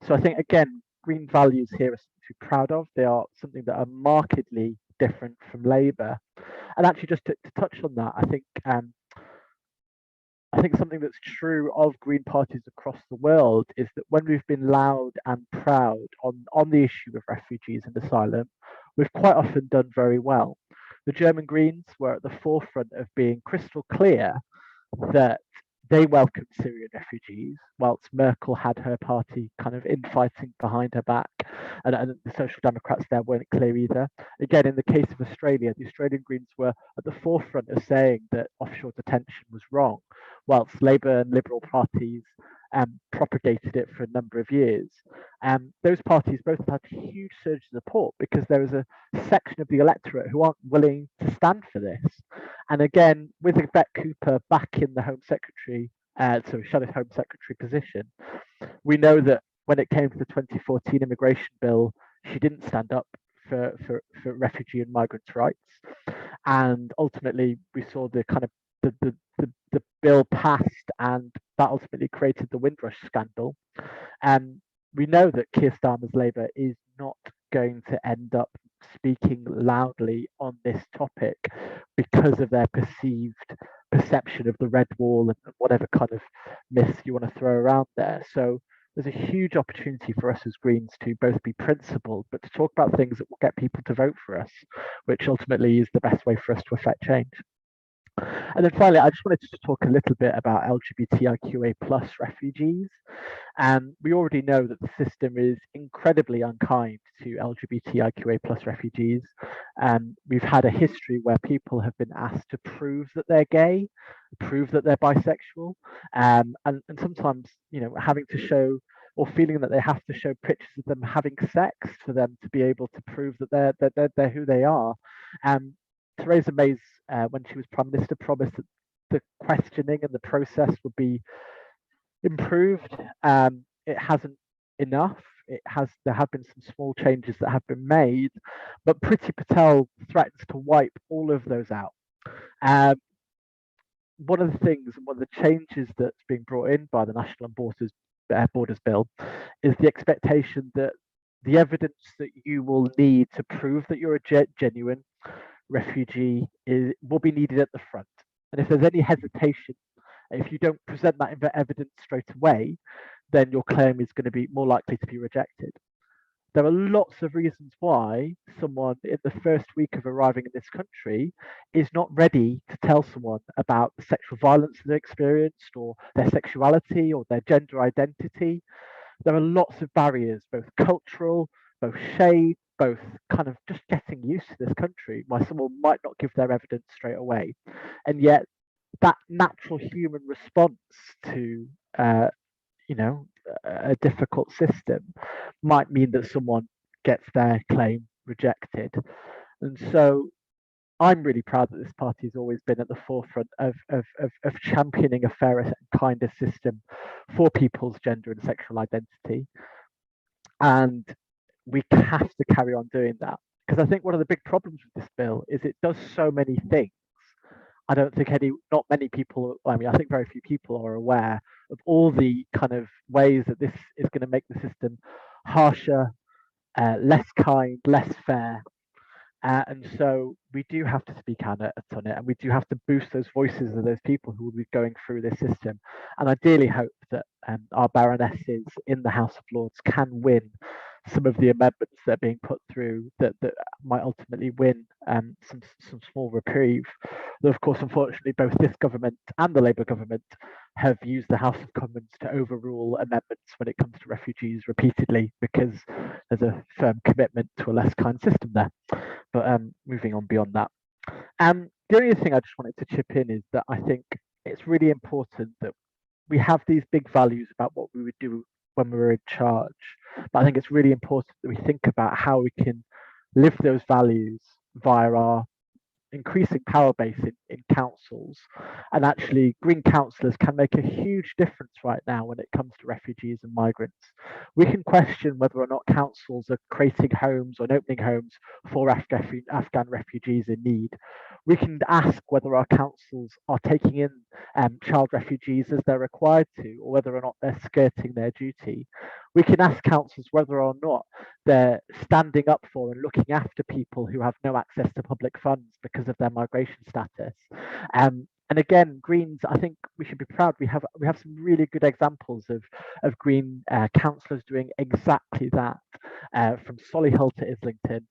So I think, again, green values here are something to be proud of. They are something that are markedly different from Labour. And actually, just to touch on that, I think something that's true of green parties across the world is that when we've been loud and proud on the issue of refugees and asylum, we've quite often done very well. The German Greens were at the forefront of being crystal clear that they welcomed Syrian refugees, whilst Merkel had her party kind of infighting behind her back, and the Social Democrats there weren't clear either. Again, in the case of Australia, the Australian Greens were at the forefront of saying that offshore detention was wrong, whilst Labour and Liberal parties propagated it for a number of years. Those parties both had huge surges of support because there was a section of the electorate who aren't willing to stand for this. And again, with Yvette Cooper back in the Home Secretary, Shadow Home Secretary position, we know that when it came to the 2014 immigration bill, she didn't stand up for refugee and migrants' rights. And ultimately, we saw the kind of the bill passed, and that ultimately created the Windrush scandal. And we know that Keir Starmer's Labour is not going to end up speaking loudly on this topic because of their perceived perception of the red wall and whatever kind of myths you want to throw around there. So there's a huge opportunity for us as Greens to both be principled, but to talk about things that will get people to vote for us, which ultimately is the best way for us to affect change. And then finally, I just wanted to talk a little bit about LGBTIQA plus refugees. We already know that the system is incredibly unkind to LGBTIQA plus refugees. We've had a history where people have been asked to prove that they're gay, prove that they're bisexual, and sometimes, having to show or feeling that they have to show pictures of them having sex for them to be able to prove that they're who they are. Theresa May's, when she was Prime Minister, promised that the questioning and the process would be improved. It hasn't enough. There have been some small changes that have been made, but Priti Patel threatens to wipe all of those out. One of the changes that's being brought in by the National Borders Bill is the expectation that the evidence that you will need to prove that you're a genuine refugee will be needed at the front. And if there's any hesitation, if you don't present that evidence straight away, then your claim is going to be more likely to be rejected. There are lots of reasons why someone in the first week of arriving in this country is not ready to tell someone about the sexual violence they've experienced, or their sexuality, or their gender identity. There are lots of barriers, both cultural, both shame, both kind of just getting used to this country, why someone might not give their evidence straight away. And yet that natural human response to a difficult system might mean that someone gets their claim rejected. And so I'm really proud that this party has always been at the forefront of championing a fairer and kinder system for people's gender and sexual identity. And we have to carry on doing that, because I think one of the big problems with this bill is it does so many things. I don't think not many people, I mean, I think very few people are aware of all the kind of ways that this is going to make the system harsher, less kind, less fair. And so we do have to speak out on it, and we do have to boost those voices of those people who will be going through this system. And I dearly hope that our baronesses in the House of Lords can win some of the amendments that are being put through that might ultimately win some small reprieve. Though, of course, unfortunately, both this government and the Labour government have used the House of Commons to overrule amendments when it comes to refugees repeatedly, because there's a firm commitment to a less kind system there. But moving on beyond that, the only thing I just wanted to chip in is that I think it's really important that we have these big values about what we would do when we were in charge. But I think it's really important that we think about how we can live those values via our increasing power base in councils. And actually, Green councillors can make a huge difference right now when it comes to refugees and migrants. We can question whether or not councils are creating homes or opening homes for Afghan refugees in need. We can ask whether our councils are taking in child refugees as they're required to, or whether or not they're skirting their duty. We can ask councils whether or not they're standing up for and looking after people who have no access to public funds because of their migration status. And again, Greens, I think we should be proud. We have some really good examples of Green councillors doing exactly that, from Solihull to Islington,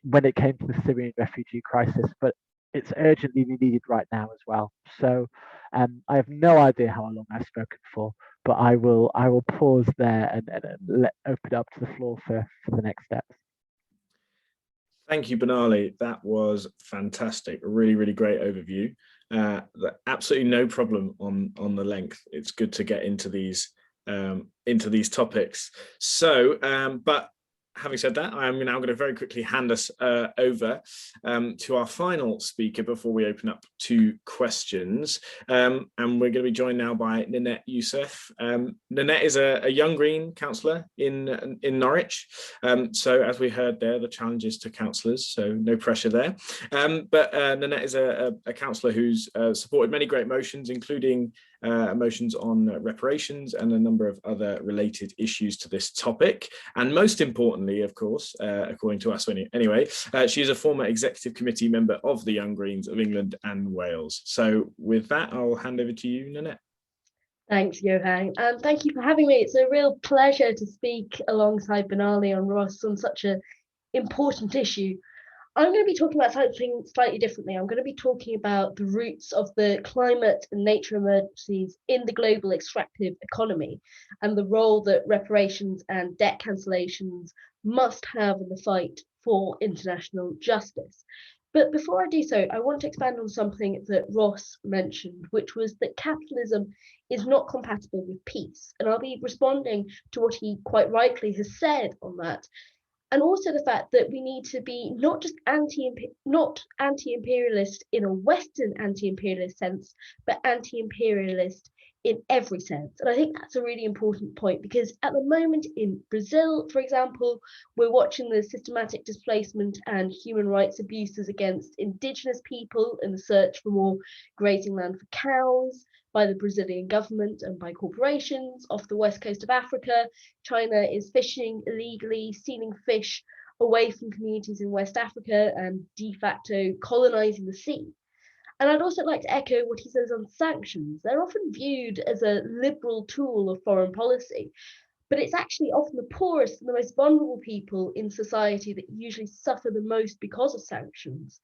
when it came to the Syrian refugee crisis. But it's urgently needed right now as well. So I have no idea how long I've spoken for, but I will pause there and open up to the floor for the next steps. Thank you, Benali. That was fantastic. A really, really great overview. Absolutely no problem on the length. It's good to get into these topics. So, but having said that, I am now going to very quickly hand us over to our final speaker before we open up to questions. And we're going to be joined now by Nanette Youseff. Nanette is a young Green councillor in Norwich. So as we heard there, the challenges to councillors, so no pressure there. But Nanette is a councillor who's supported many great motions, including motions on reparations and a number of other related issues to this topic. And most importantly, of course, according to us anyway, she is a former executive committee member of the Young Greens of England and Wales. So with that, I'll hand over to you, Nanette. Thanks, Johan. And thank you for having me. It's a real pleasure to speak alongside Benali and Ross on such an important issue. I'm going to be talking about something slightly differently. I'm going to be talking about the roots of the climate and nature emergencies in the global extractive economy, and the role that reparations and debt cancellations must have in the fight for international justice. But before I do so, I want to expand on something that Ross mentioned, which was that capitalism is not compatible with peace. And I'll be responding to what he quite rightly has said on that. And also the fact that we need to be not just anti-imperialist in a Western anti-imperialist sense, but anti-imperialist in every sense. And I think that's a really important point, because at the moment in Brazil, for example, we're watching the systematic displacement and human rights abuses against indigenous people in the search for more grazing land for cows. by the Brazilian government and by corporations off the west coast of Africa. China is fishing illegally, stealing fish away from communities in West Africa and de facto colonizing the sea. And I'd also like to echo what he says on sanctions. They're often viewed as a liberal tool of foreign policy, but it's actually often the poorest and the most vulnerable people in society that usually suffer the most because of sanctions.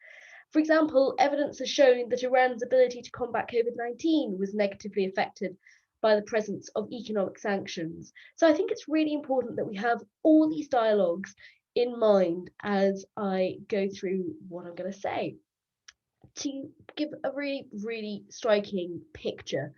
For example, evidence has shown that Iran's ability to combat COVID-19 was negatively affected by the presence of economic sanctions. So I think it's really important that we have all these dialogues in mind as I go through what I'm going to say. To give a really, really striking picture,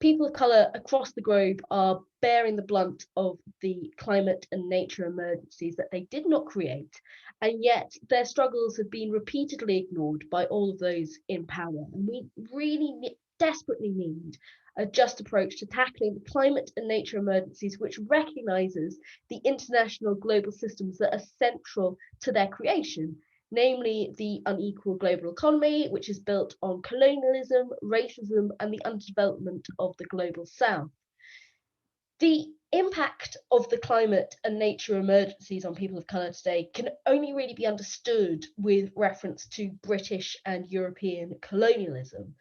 people of colour across the globe are bearing the blunt of the climate and nature emergencies that they did not create, and yet their struggles have been repeatedly ignored by all of those in power. And we really desperately need a just approach to tackling the climate and nature emergencies, which recognises the international global systems that are central to their creation, namely the unequal global economy, which is built on colonialism, racism, and the underdevelopment of the global south. The impact of the climate and nature emergencies on people of colour today can only really be understood with reference to British and European colonialism.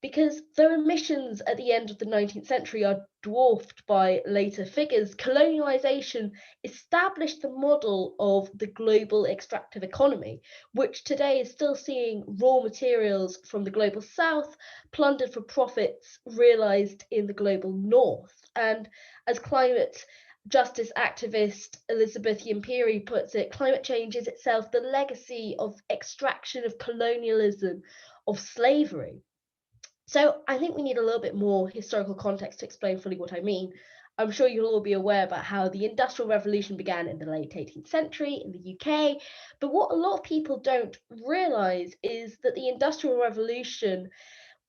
Because though emissions at the end of the 19th century are dwarfed by later figures, colonialisation established the model of the global extractive economy, which today is still seeing raw materials from the global south plundered for profits realised in the global north. And as climate justice activist Elizabeth Yampiri puts it, climate change is itself the legacy of extraction, of colonialism, of slavery. So I think we need a little bit more historical context to explain fully what I mean. I'm sure you'll all be aware about how the Industrial Revolution began in the late 18th century in the UK, but what a lot of people don't realise is that the Industrial Revolution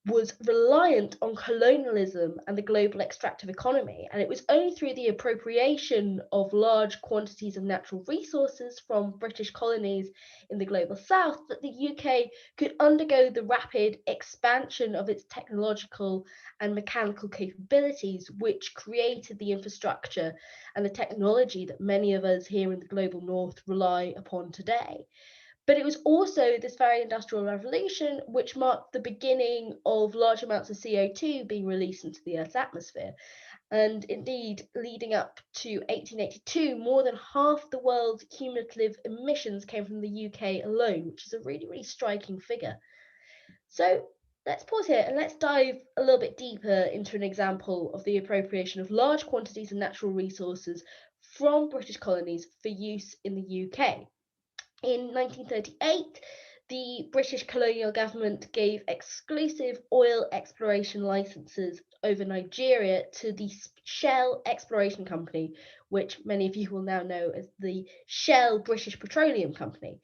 was reliant on colonialism and the global extractive economy. And it was only through the appropriation of large quantities of natural resources from British colonies in the global south that the UK could undergo the rapid expansion of its technological and mechanical capabilities, which created the infrastructure and the technology that many of us here in the global north rely upon today. But it was also this very industrial revolution which marked the beginning of large amounts of CO2 being released into the Earth's atmosphere. And indeed, leading up to 1882, more than half the world's cumulative emissions came from the UK alone, which is a really, really striking figure. So let's pause here and let's dive a little bit deeper into an example of the appropriation of large quantities of natural resources from British colonies for use in the UK. In 1938, the British colonial government gave exclusive oil exploration licenses over Nigeria to the Shell Exploration Company, which many of you will now know as the Shell British Petroleum Company.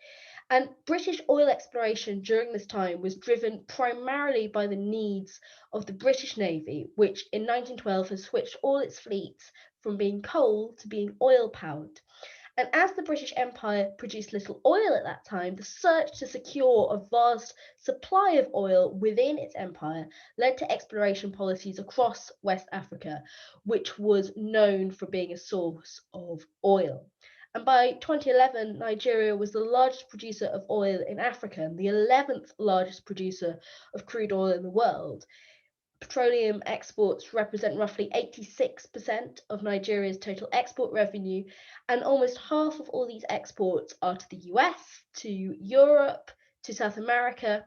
And British oil exploration during this time was driven primarily by the needs of the British Navy, which in 1912 has switched all its fleets from being coal to being oil powered. And as the British Empire produced little oil at that time, the search to secure a vast supply of oil within its empire led to exploration policies across West Africa, which was known for being a source of oil. And by 2011, Nigeria was the largest producer of oil in Africa and the 11th largest producer of crude oil in the world. Petroleum exports represent roughly 86% of Nigeria's total export revenue, and almost half of all these exports are to the US, to Europe, to South America.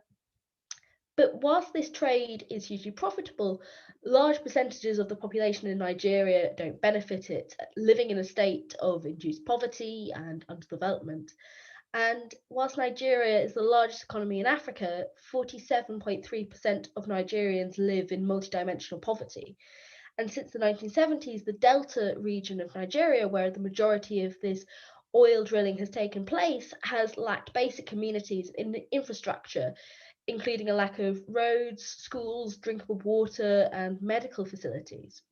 But whilst this trade is hugely profitable, large percentages of the population in Nigeria don't benefit it, living in a state of induced poverty and underdevelopment. And whilst Nigeria is the largest economy in Africa, 47.3% of Nigerians live in multidimensional poverty. And since the 1970s, the Delta region of Nigeria, where the majority of this oil drilling has taken place, has lacked basic communities in the infrastructure, including a lack of roads, schools, drinkable water, and medical facilities.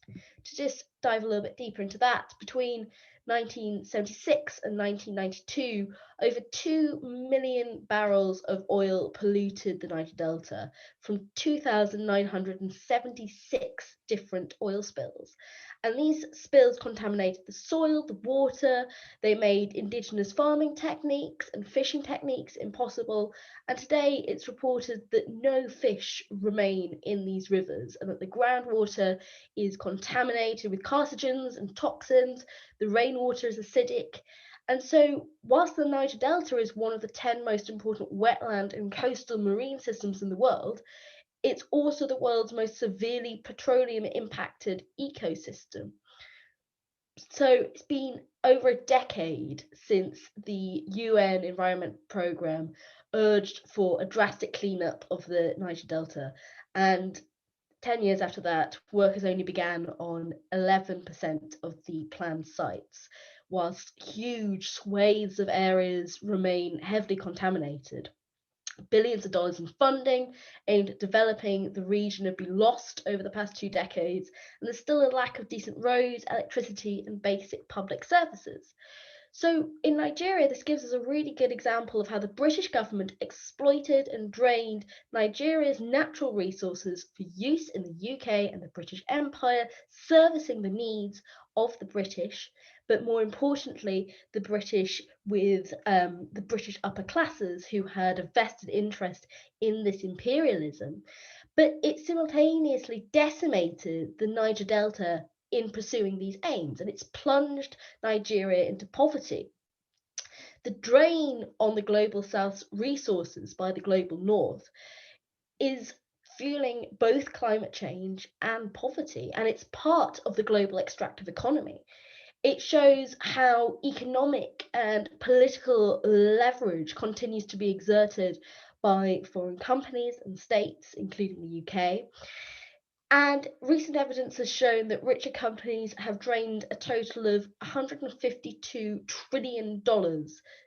To just dive a little bit deeper into that, between 1976 and 1992, over 2 million barrels of oil polluted the Niger Delta from 2,976 different oil spills. And these spills contaminated the soil, the water, they made indigenous farming techniques and fishing techniques impossible. And today it's reported that no fish remain in these rivers and that the groundwater is contaminated with carcinogens and toxins. The rainwater is acidic. And so, whilst the Niger Delta is one of the 10 most important wetland and coastal marine systems in the world, it's also the world's most severely petroleum impacted ecosystem. So it's been over a decade since the UN Environment Programme urged for a drastic cleanup of the Niger Delta. And 10 years after that, work has only begun on 11% of the planned sites, whilst huge swathes of areas remain heavily contaminated. Billions of dollars in funding aimed at developing the region have been lost over the past 2 decades, and there's still a lack of decent roads, electricity, and basic public services. So in Nigeria, this gives us a really good example of how the British government exploited and drained Nigeria's natural resources for use in the UK and the British Empire, servicing the needs of the British, but more importantly, the British with the British upper classes who had a vested interest in this imperialism. But it simultaneously decimated the Niger Delta in pursuing these aims, and it's plunged Nigeria into poverty. The drain on the global South's resources by the global North is fueling both climate change and poverty, and it's part of the global extractive economy. It shows how economic and political leverage continues to be exerted by foreign companies and states, including the UK. And recent evidence has shown that richer companies have drained a total of $152 trillion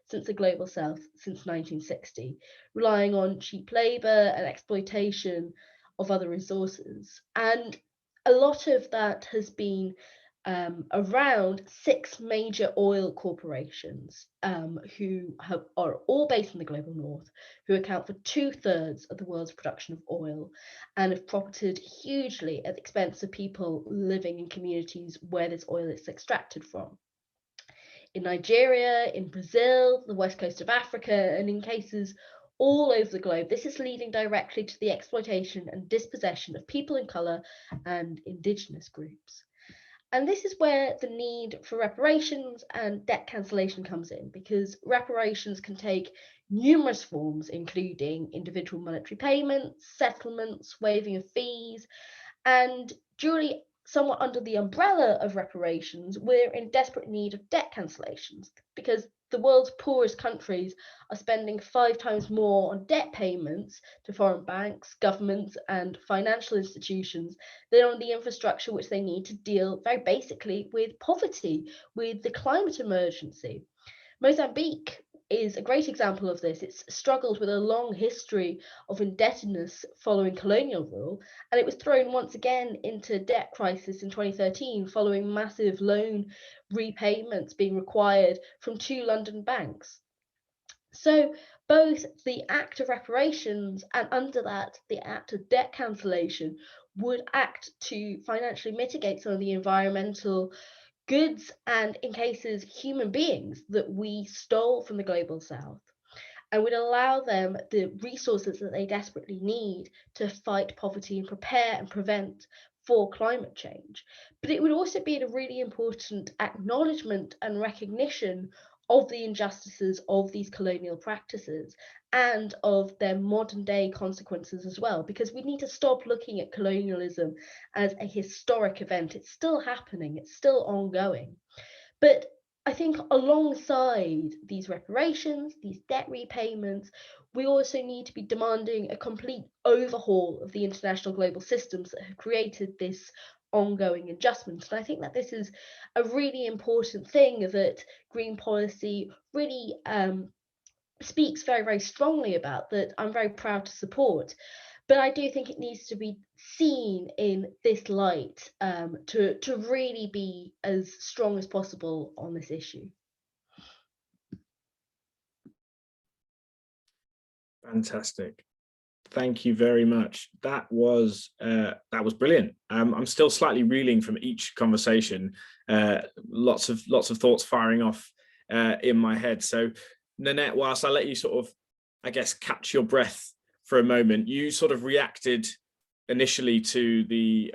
since the Global South since 1960, relying on cheap labour and exploitation of other resources. And a lot of that has been around 6 major oil corporations who are all based in the global north, who account for 2/3 of the world's production of oil and have profited hugely at the expense of people living in communities where this oil is extracted from. In Nigeria, in Brazil, the west coast of Africa, and in cases all over the globe, this is leading directly to the exploitation and dispossession of people in colour and indigenous groups. And this is where the need for reparations and debt cancellation comes in, because reparations can take numerous forms, including individual monetary payments, settlements, waiving of fees, and duly somewhat under the umbrella of reparations, we're in desperate need of debt cancellations, because the world's poorest countries are spending 5 times more on debt payments to foreign banks, governments, and financial institutions than on the infrastructure which they need to deal very basically with poverty, with the climate emergency. Mozambique is a great example of this. It's struggled with a long history of indebtedness following colonial rule, and it was thrown once again into debt crisis in 2013 following massive loan repayments being required from 2 London banks. So both the act of reparations and under that the act of debt cancellation would act to financially mitigate some of the environmental goods and, in cases, human beings that we stole from the global south, and would allow them the resources that they desperately need to fight poverty and prepare and prevent for climate change. But it would also be a really important acknowledgement and recognition of the injustices of these colonial practices and of their modern day consequences as well, because we need to stop looking at colonialism as a historic event. It's still happening, it's still ongoing. But I think alongside these reparations, these debt repayments, we also need to be demanding a complete overhaul of the international global systems that have created this ongoing adjustment. And I think that this is a really important thing that green policy really speaks very, very strongly about, that I'm very proud to support. But I do think it needs to be seen in this light to really be as strong as possible on this issue. Fantastic. Thank you very much. That was brilliant. I'm still slightly reeling from each conversation. Lots of thoughts firing off in my head. So, Nanette, whilst I let you sort of, I guess, catch your breath for a moment, you sort of reacted initially to the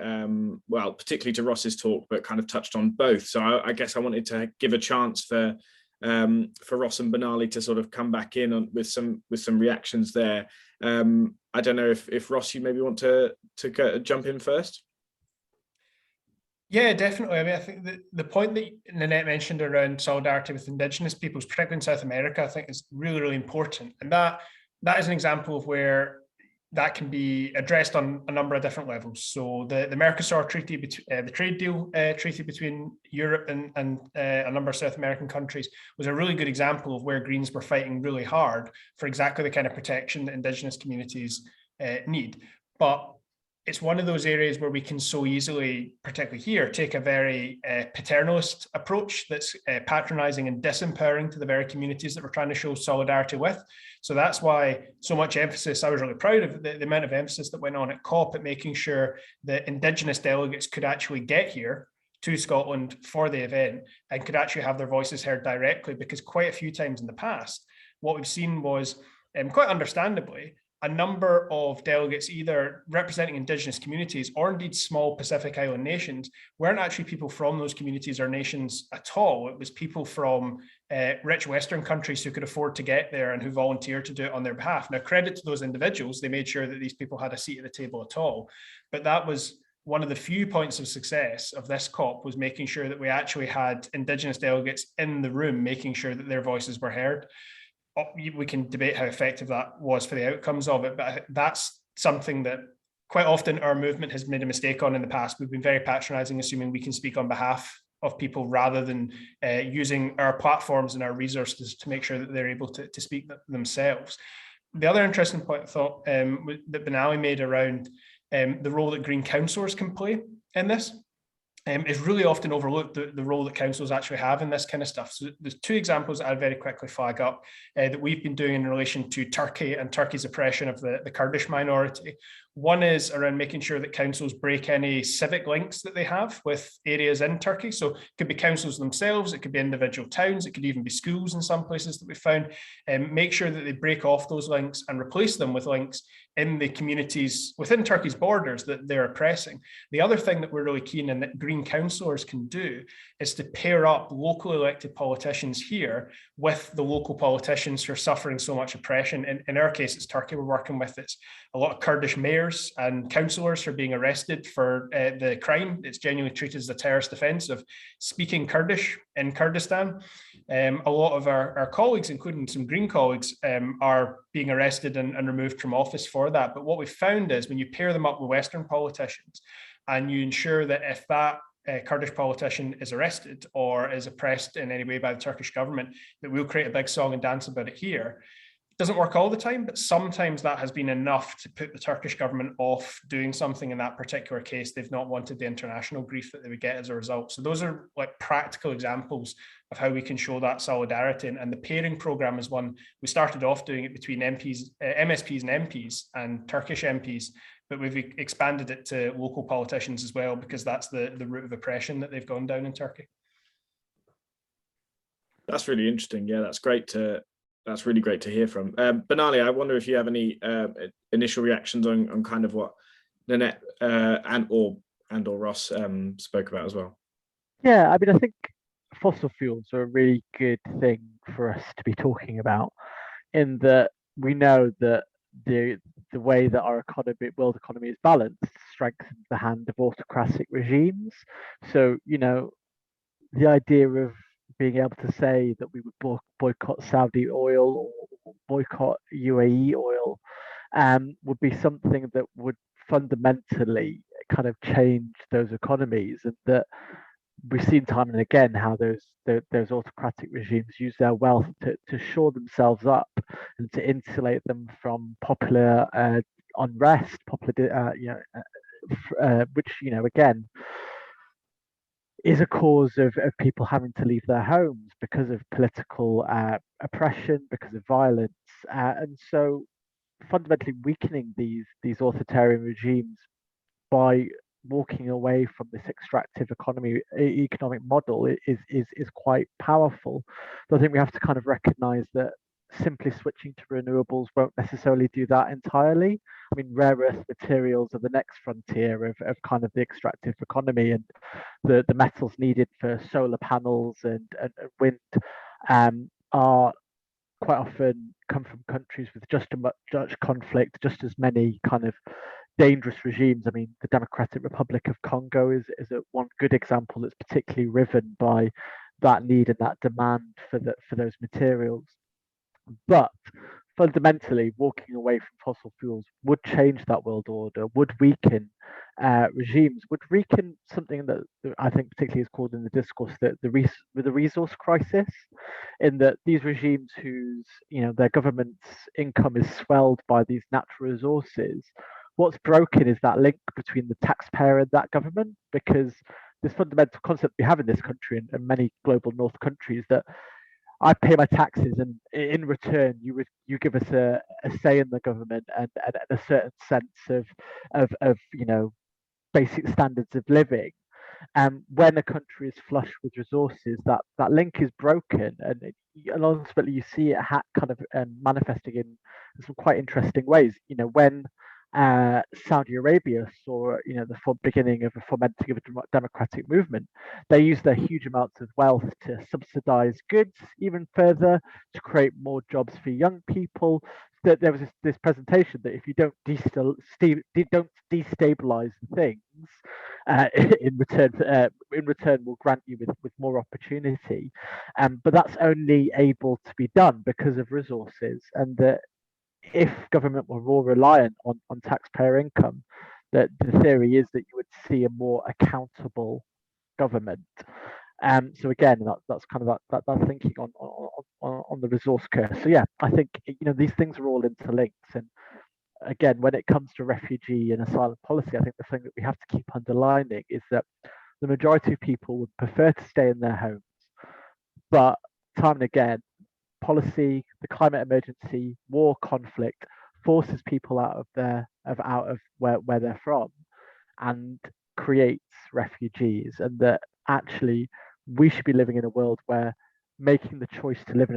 well, particularly to Ross's talk, but kind of touched on both. So I guess I wanted to give a chance for Ross and Benali to sort of come back in on, with some reactions there. I don't know if Ross, you maybe want to jump in first. Yeah, definitely. I mean, I think the point that Nanette mentioned around solidarity with Indigenous peoples, particularly in South America, I think is really, really important. And that is an example of where that can be addressed on a number of different levels. So the Mercosur Treaty, the trade deal treaty between Europe and a number of South American countries was a really good example of where Greens were fighting really hard for exactly the kind of protection that Indigenous communities need. But it's one of those areas where we can so easily, particularly here, take a very paternalist approach that's patronizing and disempowering to the very communities that we're trying to show solidarity with. So that's why so much emphasis, I was really proud of the amount of emphasis that went on at COP at making sure that Indigenous delegates could actually get here to Scotland for the event and could actually have their voices heard directly, because quite a few times in the past, what we've seen was, quite understandably, a number of delegates either representing Indigenous communities or indeed small Pacific Island nations weren't actually people from those communities or nations at all. It was people from rich Western countries who could afford to get there and who volunteered to do it on their behalf. Now, credit to those individuals, they made sure that these people had a seat at the table at all. But that was one of the few points of success of this COP, was making sure that we actually had Indigenous delegates in the room, making sure that their voices were heard. We can debate how effective that was for the outcomes of it, but that's something that quite often our movement has made a mistake on in the past. We've been very patronizing, assuming we can speak on behalf of people rather than using our platforms and our resources to make sure that they're able to speak themselves. The other interesting point I thought that Benali made around the role that green councillors can play in this. Is really often overlooked, the role that councils actually have in this kind of stuff. So there's two examples I'd very quickly flag up that we've been doing in relation to Turkey and Turkey's oppression of the Kurdish minority. One is around making sure that councils break any civic links that they have with areas in Turkey. So it could be councils themselves, it could be individual towns, it could even be schools in some places that we found. Make sure that they break off those links and replace them with links in the communities within Turkey's borders that they're oppressing. The other thing that we're really keen and that green councillors can do is to pair up locally elected politicians here with the local politicians who are suffering so much oppression. In our case, it's Turkey we're working with. It's a lot of Kurdish mayors and councillors who are being arrested for the crime. It's genuinely treated as a terrorist offence of speaking Kurdish in Kurdistan. A lot of our colleagues, including some Green colleagues, are being arrested and removed from office for that. But what we've found is when you pair them up with Western politicians and you ensure that if that Kurdish politician is arrested or is oppressed in any way by the Turkish government, that we'll create a big song and dance about it here. Doesn't work all the time, but sometimes that has been enough to put the Turkish government off doing something in that particular case. They've not wanted the international grief that they would get as a result. So those are like practical examples of how we can show that solidarity. And the pairing program is one, we started off doing it between MSPs and MPs and Turkish MPs, but we've expanded it to local politicians as well, because that's the route of oppression that they've gone down in Turkey. That's really interesting. Yeah, that's really great to hear from. Benali, I wonder if you have any initial reactions on kind of what Nanette and or Ross spoke about as well. Yeah, I mean, I think fossil fuels are a really good thing for us to be talking about, in that we know that the way that our world economy is balanced strengthens the hand of autocratic regimes. So, you know, the idea of being able to say that we would boycott Saudi oil or boycott UAE oil would be something that would fundamentally kind of change those economies, and that we've seen time and again how those autocratic regimes use their wealth to shore themselves up and to insulate them from popular unrest, which again is a cause of people having to leave their homes because of political oppression, because of violence, and so fundamentally weakening these authoritarian regimes by walking away from this extractive economic model is quite powerful. So I think we have to kind of recognize that simply switching to renewables won't necessarily do that entirely. I mean, rare earth materials are the next frontier of kind of the extractive economy, and the metals needed for solar panels and wind are quite often come from countries with just as much conflict, just as many kind of dangerous regimes. I mean, the Democratic Republic of Congo is one good example that's particularly riven by that need and that demand for those materials. But fundamentally, walking away from fossil fuels would change that world order, would weaken regimes, would weaken something that I think particularly is called in the discourse the resource crisis, in that these regimes whose their government's income is swelled by these natural resources, what's broken is that link between the taxpayer and that government, because this fundamental concept we have in this country and many global north countries that I pay my taxes, and in return, you give us a say in the government and a certain sense of basic standards of living. And when a country is flush with resources, that link is broken, and ultimately you see it kind of manifesting in some quite interesting ways. When Saudi Arabia saw the beginning of a fomenting of a democratic movement, they used their huge amounts of wealth to subsidize goods even further, to create more jobs for young people. That there was this presentation that if you don't destabilize things, in return will grant you with more opportunity. But that's only able to be done because of resources, and that if government were more reliant on taxpayer income, that the theory is that you would see a more accountable government. So again, that's kind of that thinking on the resource curse. So yeah, I think these things are all interlinked. And again, when it comes to refugee and asylum policy, I think the thing that we have to keep underlining is that the majority of people would prefer to stay in their homes, but time and again, policy, the climate emergency, war, conflict forces people out of where they're from and creates refugees, and that actually we should be living in a world where making the choice to live in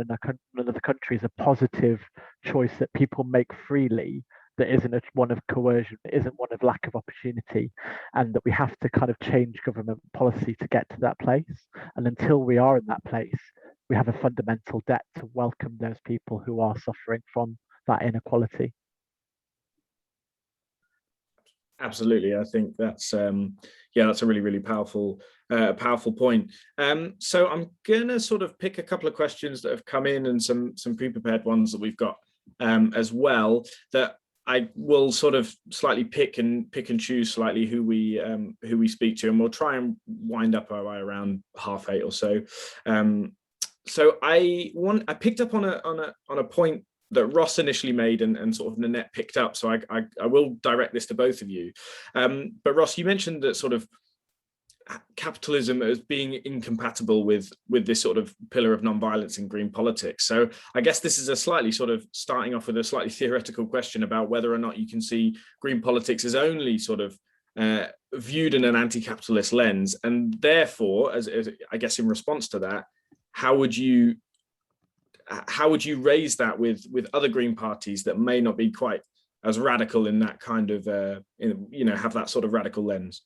another country is a positive choice that people make freely, that isn't one of coercion, that isn't one of lack of opportunity, and that we have to kind of change government policy to get to that place. And until we are in that place, we have a fundamental debt to welcome those people who are suffering from that inequality. Absolutely, I think that's that's a really, really powerful point. So I'm gonna sort of pick a couple of questions that have come in and some pre-prepared ones that we've got as well, that I will sort of slightly pick and choose slightly who we speak to, and we'll try and wind up our way around 8:30 or so. So I picked up on a point that Ross initially made and sort of Nanette picked up. So I will direct this to both of you. But Ross, you mentioned that sort of capitalism as being incompatible with this sort of pillar of nonviolence in green politics. So I guess this is a slightly sort of starting off with a slightly theoretical question about whether or not you can see green politics as only sort of viewed in an anti-capitalist lens, and therefore, as I guess in response to that, how would you raise that with other green parties that may not be quite as radical in that kind of have that sort of radical lens?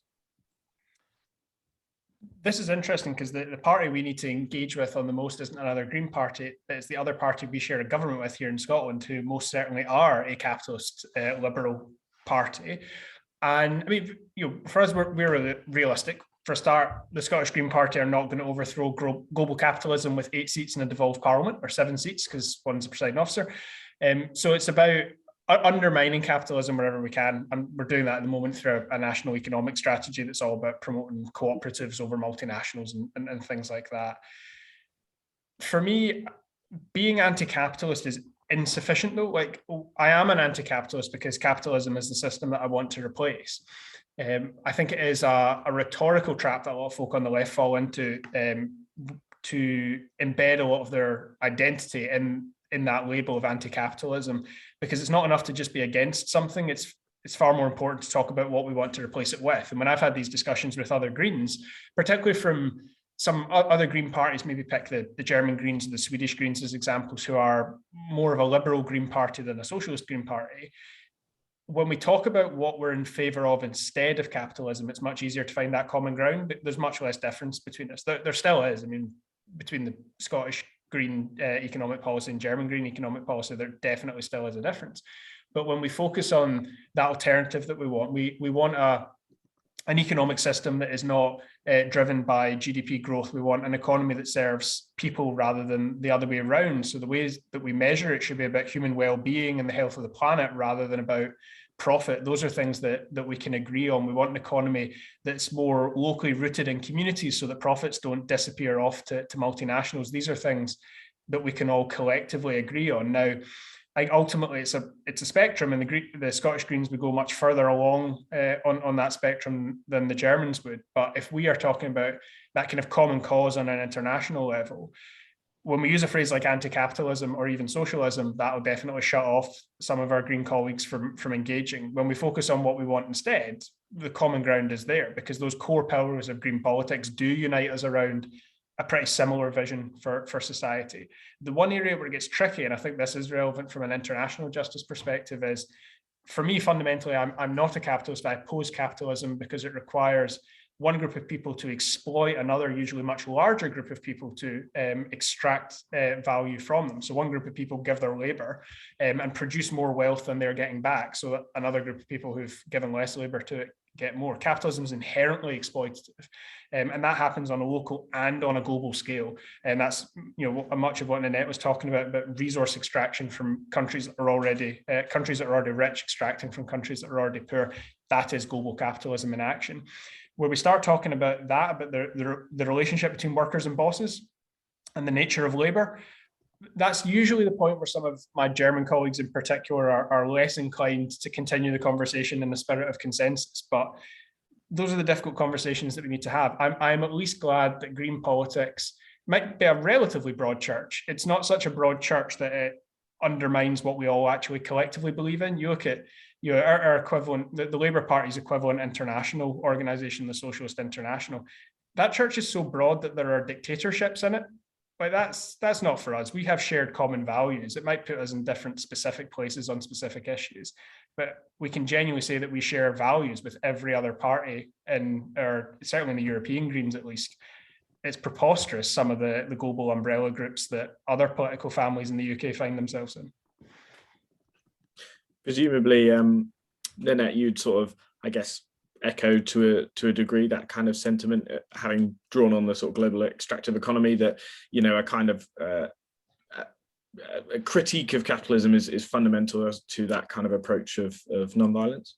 This is interesting because the party we need to engage with on the most isn't another Green Party, but it's the other party we share a government with here in Scotland, who most certainly are a capitalist liberal party. And I mean, for us, we're realistic. For a start, the Scottish Green Party are not going to overthrow global capitalism with 8 seats in a devolved parliament, or 7 seats because one's a presiding officer. So it's about undermining capitalism wherever we can, and we're doing that at the moment through a national economic strategy that's all about promoting cooperatives over multinationals and things like that. For me, being anti-capitalist insufficient though. Like, I am an anti-capitalist because capitalism is the system that I want to replace. I think it is a rhetorical trap that a lot of folk on the left fall into, to embed a lot of their identity in that label of anti-capitalism, because it's not enough to just be against something. It's far more important to talk about what we want to replace it with. And when I've had these discussions with other Greens, particularly from some other Green parties, maybe pick the German Greens or the Swedish Greens as examples, who are more of a liberal Green party than a socialist Green party, when we talk about what we're in favour of instead of capitalism, it's much easier to find that common ground. But there's much less difference between us. There still is. I mean, between the Scottish Green economic policy and German Green economic policy, there definitely still is a difference. But when we focus on that alternative that we want an economic system that is not driven by GDP growth. We want an economy that serves people rather than the other way around. So the ways that we measure it should be about human well-being and the health of the planet rather than about profit. Those are things that we can agree on. We want an economy that's more locally rooted in communities so that profits don't disappear off to multinationals. These are things that we can all collectively agree on. Now, like, ultimately, it's a spectrum, and the Scottish Greens would go much further along on that spectrum than the Germans would. But if we are talking about that kind of common cause on an international level, when we use a phrase like anti-capitalism or even socialism, that will definitely shut off some of our Green colleagues from engaging. When we focus on what we want instead, the common ground is there, because those core pillars of Green politics do unite us around a pretty similar vision for society. The one area where it gets tricky, and I think this is relevant from an international justice perspective, is, for me, fundamentally, I'm not a capitalist. I oppose capitalism because it requires one group of people to exploit another, usually much larger group of people, to extract value from them. So one group of people give their labor and produce more wealth than they're getting back, so that another group of people who've given less labor to it get more. Capitalism is inherently exploitative, and that happens on a local and on a global scale. And that's, much of what Nanette was talking about resource extraction from countries that are already rich, extracting from countries that are already poor. That is global capitalism in action. Where we start talking about that, about the relationship between workers and bosses and the nature of labor, that's usually the point where some of my German colleagues in particular are less inclined to continue the conversation in the spirit of consensus. But those are the difficult conversations that we need to have. I'm at least glad that Green politics might be a relatively broad church. It's not such a broad church that it undermines what we all actually collectively believe in. You look at our equivalent, the Labour Party's equivalent international organisation, the Socialist International. That church is so broad that there are dictatorships in it. But that's not for us. We have shared common values. It might put us in different specific places on specific issues, but we can genuinely say that we share values with every other party, or certainly in the European Greens at least. It's preposterous, some of the global umbrella groups that other political families in the UK find themselves in. Presumably, Nanette, you'd sort of, I guess, echo to a degree that kind of sentiment, having drawn on the sort of global extractive economy, that a kind of a critique of capitalism is fundamental to that kind of approach of nonviolence.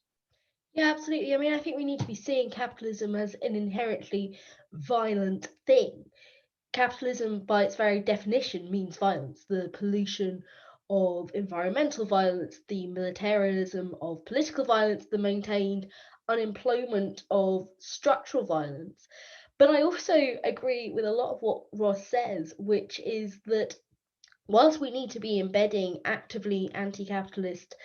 Yeah, absolutely. I mean, I think we need to be seeing capitalism as an inherently violent thing. Capitalism, by its very definition, means violence. The pollution of environmental violence, the militarism of political violence, the maintained unemployment of structural violence. But I also agree with a lot of what Ross says, which is that whilst we need to be embedding actively anti-capitalist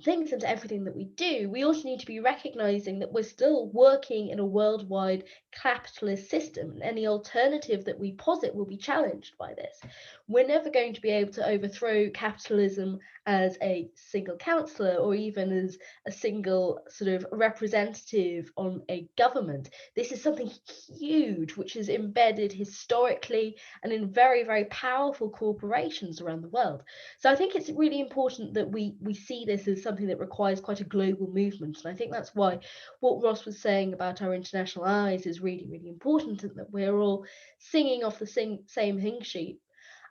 things into everything that we do, we also need to be recognizing that we're still working in a worldwide capitalist system, and any alternative that we posit will be challenged by this. We're never going to be able to overthrow capitalism as a single councillor or even as a single sort of representative on a government. This is something huge which is embedded historically and in very, very powerful corporations around the world. So I think it's really important that we see this as something that requires quite a global movement. And I think that's why what Ross was saying about our international allies is really, really important, and that we're all singing off the same hymn sheet.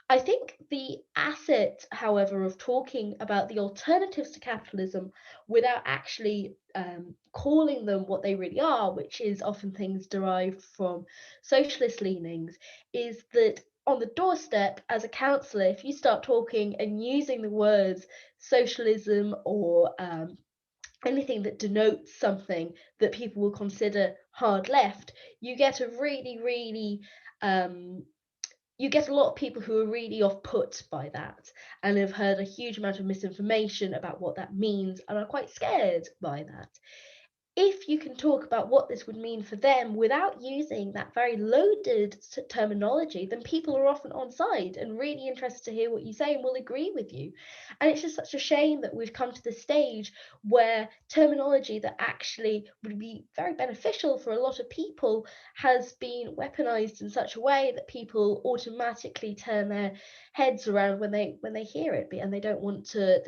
I think the asset, however, of talking about the alternatives to capitalism without actually calling them what they really are, which is often things derived from socialist leanings, is that on the doorstep as a counsellor, if you start talking and using the words socialism or anything that denotes something that people will consider hard left, you get a really you get a lot of people who are really off-put by that and have heard a huge amount of misinformation about what that means and are quite scared by that. If you can talk about what this would mean for them without using that very loaded terminology, then people are often on side and really interested to hear what you say and will agree with you. And it's just such a shame that we've come to the stage where terminology that actually would be very beneficial for a lot of people has been weaponized in such a way that people automatically turn their heads around when they hear it, and they don't want to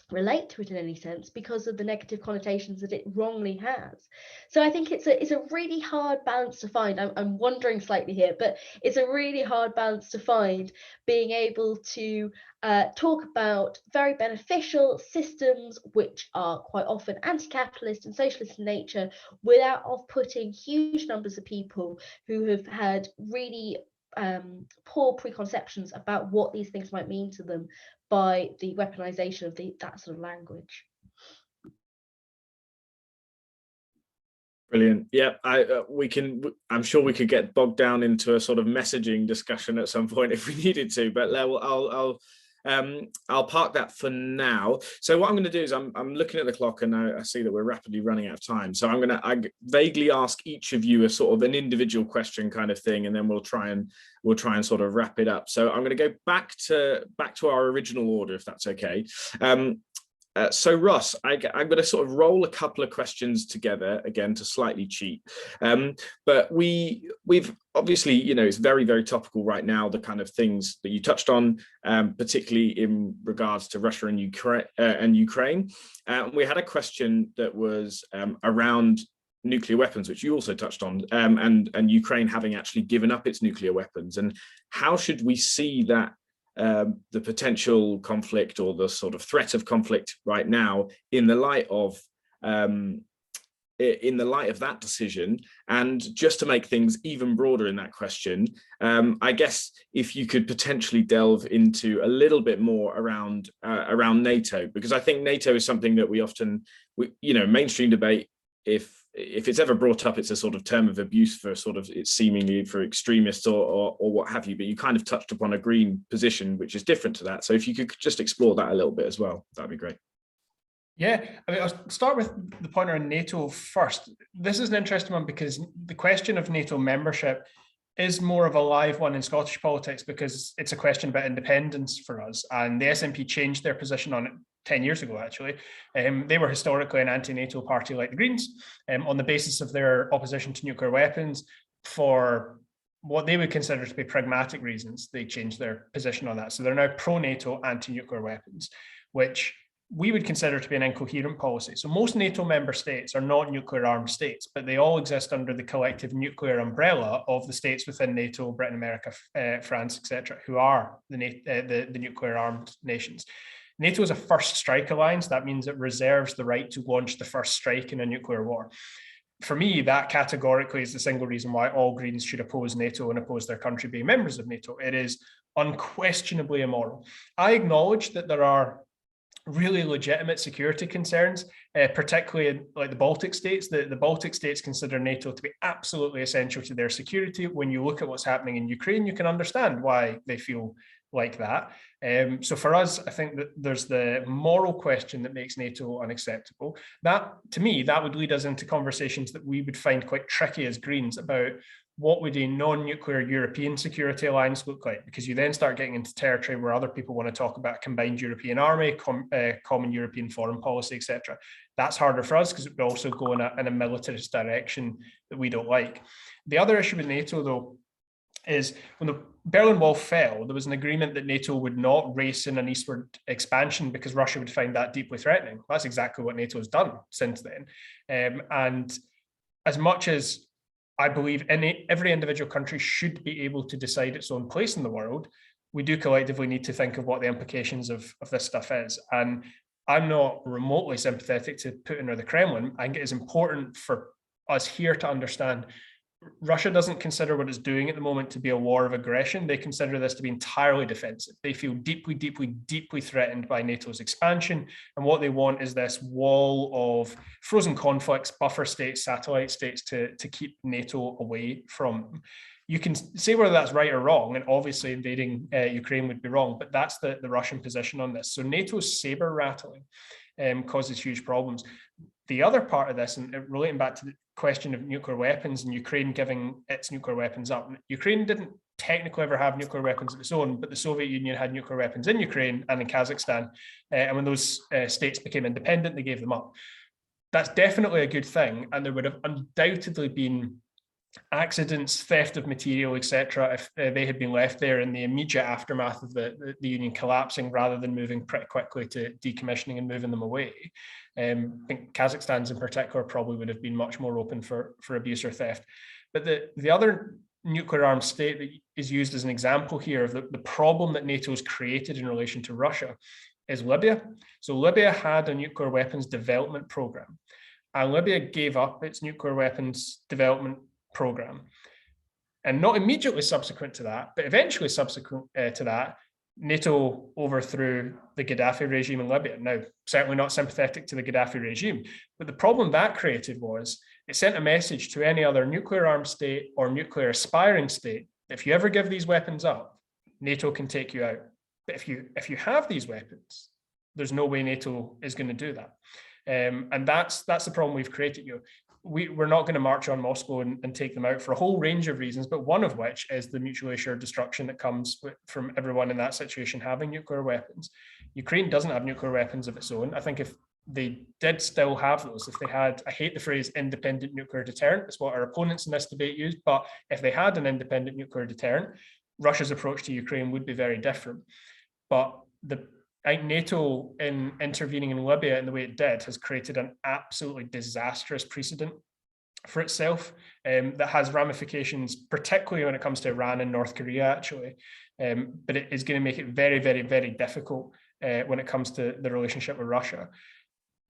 relate to it in any sense because of the negative connotations that it wrongly has. So I think it's a really hard balance to find. I'm wandering slightly here, but it's a really hard balance to find, being able to talk about very beneficial systems which are quite often anti-capitalist and socialist in nature without off-putting huge numbers of people who have had really poor preconceptions about what these things might mean to them by the weaponization of that sort of language. Brilliant. Yeah, I'm sure we could get bogged down into a sort of messaging discussion at some point if we needed to, but I'll park that for now. So what I'm going to do is I'm looking at the clock and I see that we're rapidly running out of time. So I vaguely ask each of you a sort of an individual question kind of thing, and then we'll try and sort of wrap it up. So I'm going to go back to our original order, if that's okay. So Ross, I'm going to sort of roll a couple of questions together again to slightly cheat, but we've obviously, you know, it's very, very topical right now, the kind of things that you touched on, particularly in regards to Russia and Ukraine. We had a question that was around nuclear weapons, which you also touched on, and Ukraine having actually given up its nuclear weapons, and how should we see that the potential conflict or the sort of threat of conflict right now in the light of that decision. And just to make things even broader in that question, I guess if you could potentially delve into a little bit more around NATO, because I think NATO is something that we often, you know, mainstream debate, if it's ever brought up, it's a sort of term of abuse for sort of it's seemingly for extremists or what have you, but you kind of touched upon a green position, which is different to that. So if you could just explore that a little bit as well, that'd be great. Yeah, I mean, I'll start with the point around NATO first. This is an interesting one because the question of NATO membership is more of a live one in Scottish politics because it's a question about independence for us. And the SNP changed their position on it 10 years ago, actually. They were historically an anti-NATO party like the Greens on the basis of their opposition to nuclear weapons. For what they would consider to be pragmatic reasons, they changed their position on that. So they're now pro-NATO, anti-nuclear weapons, which we would consider to be an incoherent policy. So most NATO member states are not nuclear armed states, but they all exist under the collective nuclear umbrella of the states within NATO, Britain, America, France, etc., who are the nuclear armed nations. NATO is a first strike alliance. That means it reserves the right to launch the first strike in a nuclear war. For me, that categorically is the single reason why all Greens should oppose NATO and oppose their country being members of NATO. It is unquestionably immoral. I acknowledge that there are really legitimate security concerns, particularly in like the Baltic states. The Baltic states consider NATO to be absolutely essential to their security. When you look at what's happening in Ukraine, you can understand why they feel like that. So for us, I think that there's the moral question that makes NATO unacceptable. That, to me, that would lead us into conversations that we would find quite tricky as Greens about what would a non-nuclear European security alliance look like? Because you then start getting into territory where other people want to talk about combined European army, common European foreign policy, etc. That's harder for us because it would also go in a militarist direction that we don't like. The other issue with NATO, though, is when the Berlin Wall fell, there was an agreement that NATO would not race in an eastward expansion because Russia would find that deeply threatening. That's exactly what NATO has done since then. And as much as I believe every individual country should be able to decide its own place in the world, we do collectively need to think of what the implications of this stuff is. And I'm not remotely sympathetic to Putin or the Kremlin. I think it is important for us here to understand Russia doesn't consider what it's doing at the moment to be a war of aggression. They consider this to be entirely defensive. They feel deeply, deeply, deeply threatened by NATO's expansion. And what they want is this wall of frozen conflicts, buffer states, satellite states to keep NATO away from them. You can say whether that's right or wrong, and obviously invading Ukraine would be wrong, but that's the Russian position on this. So NATO's saber rattling causes huge problems. The other part of this, and relating back to the question of nuclear weapons and Ukraine giving its nuclear weapons up, Ukraine didn't technically ever have nuclear weapons of its own, but the Soviet Union had nuclear weapons in Ukraine and in Kazakhstan. And when those states became independent, they gave them up. That's definitely a good thing. And there would have undoubtedly been accidents, theft of material, etc., if they had been left there in the immediate aftermath of the union collapsing, rather than moving pretty quickly to decommissioning and moving them away. I think Kazakhstan's in particular probably would have been much more open for abuse or theft. But the other nuclear armed state that is used as an example here of the problem that NATO's created in relation to Russia is Libya. So Libya had a nuclear weapons development program, and Libya gave up its nuclear weapons development program. And not immediately subsequent to that, but eventually subsequent to that, NATO overthrew the Gaddafi regime in Libya. Now, certainly not sympathetic to the Gaddafi regime, but the problem that created was it sent a message to any other nuclear armed state or nuclear aspiring state: if you ever give these weapons up, NATO can take you out. But if you have these weapons, there's no way NATO is going to do that. And that's the problem we've created. We're not going to march on Moscow and take them out for a whole range of reasons, but one of which is the mutually assured destruction that comes from everyone in that situation having nuclear weapons. Ukraine doesn't have nuclear weapons of its own. I think if they did still have those, if they had, I hate the phrase independent nuclear deterrent, it's what our opponents in this debate use, but if they had an independent nuclear deterrent, Russia's approach to Ukraine would be very different. But I think NATO, in intervening in Libya in the way it did, has created an absolutely disastrous precedent for itself that has ramifications, particularly when it comes to Iran and North Korea, actually. But it is going to make it very, very, very difficult when it comes to the relationship with Russia.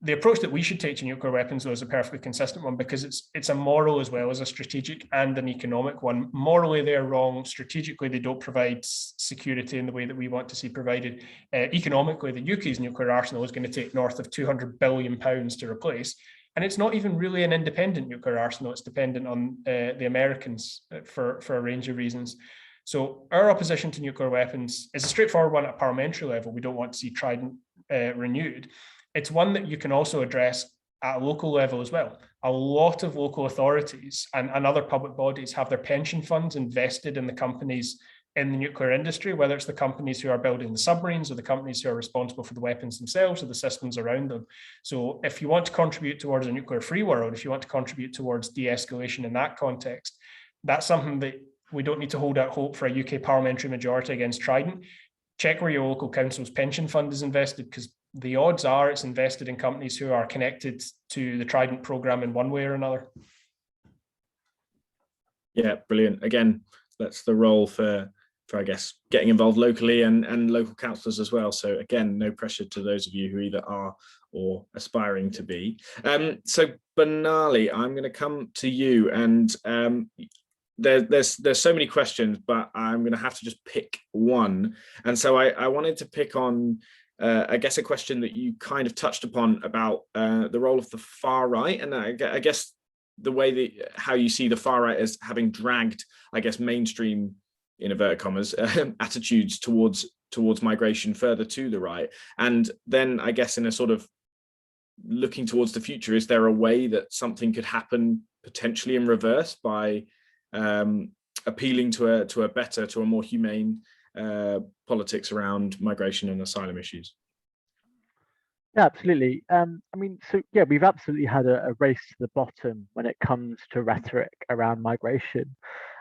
The approach that we should take to nuclear weapons, though, is a perfectly consistent one, because it's a moral as well as a strategic and an economic one. Morally, they're wrong. Strategically, they don't provide security in the way that we want to see provided. Economically, the UK's nuclear arsenal is going to take north of £200 billion to replace. And it's not even really an independent nuclear arsenal. It's dependent on the Americans for a range of reasons. So our opposition to nuclear weapons is a straightforward one at a parliamentary level. We don't want to see Trident renewed. It's one that you can also address at a local level as well. A lot of local authorities and other public bodies have their pension funds invested in the companies in the nuclear industry, whether it's the companies who are building the submarines or the companies who are responsible for the weapons themselves or the systems around them. So if you want to contribute towards a nuclear-free world, if you want to contribute towards de-escalation in that context, that's something that we don't need to hold out hope for a UK parliamentary majority against Trident. Check where your local council's pension fund is invested, because the odds are it's invested in companies who are connected to the Trident program in one way or another. Yeah, brilliant. Again, that's the role for I guess, getting involved locally and local councillors as well. So again, no pressure to those of you who either are or aspiring to be. So Benali, I'm going to come to you, and there's so many questions, but I'm going to have to just pick one. And so I wanted to pick on, I guess, a question that you kind of touched upon about the role of the far right, and I guess the way that how you see the far right as having dragged, I guess, mainstream, in inverted commas, attitudes towards migration further to the right. And then I guess in a sort of looking towards the future, is there a way that something could happen potentially in reverse by appealing to a better, to a more humane politics around migration and asylum issues? Yeah, absolutely. I mean, so yeah, we've absolutely had a race to the bottom when it comes to rhetoric around migration.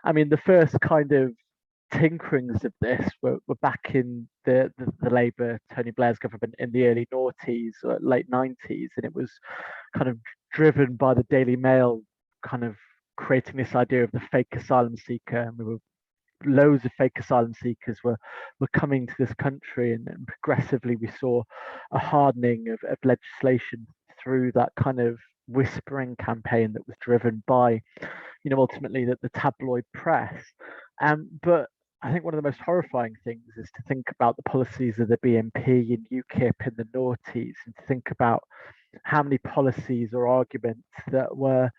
I mean, the first kind of tinkerings of this were back in the Labour, Tony Blair's government in the early noughties or late 90s, and it was kind of driven by the Daily Mail kind of creating this idea of the fake asylum seeker, and loads of fake asylum seekers were coming to this country, and progressively we saw a hardening of legislation through that kind of whispering campaign that was driven by, ultimately the tabloid press. But I think one of the most horrifying things is to think about the policies of the BNP and UKIP in the noughties, and to think about how many policies or arguments that were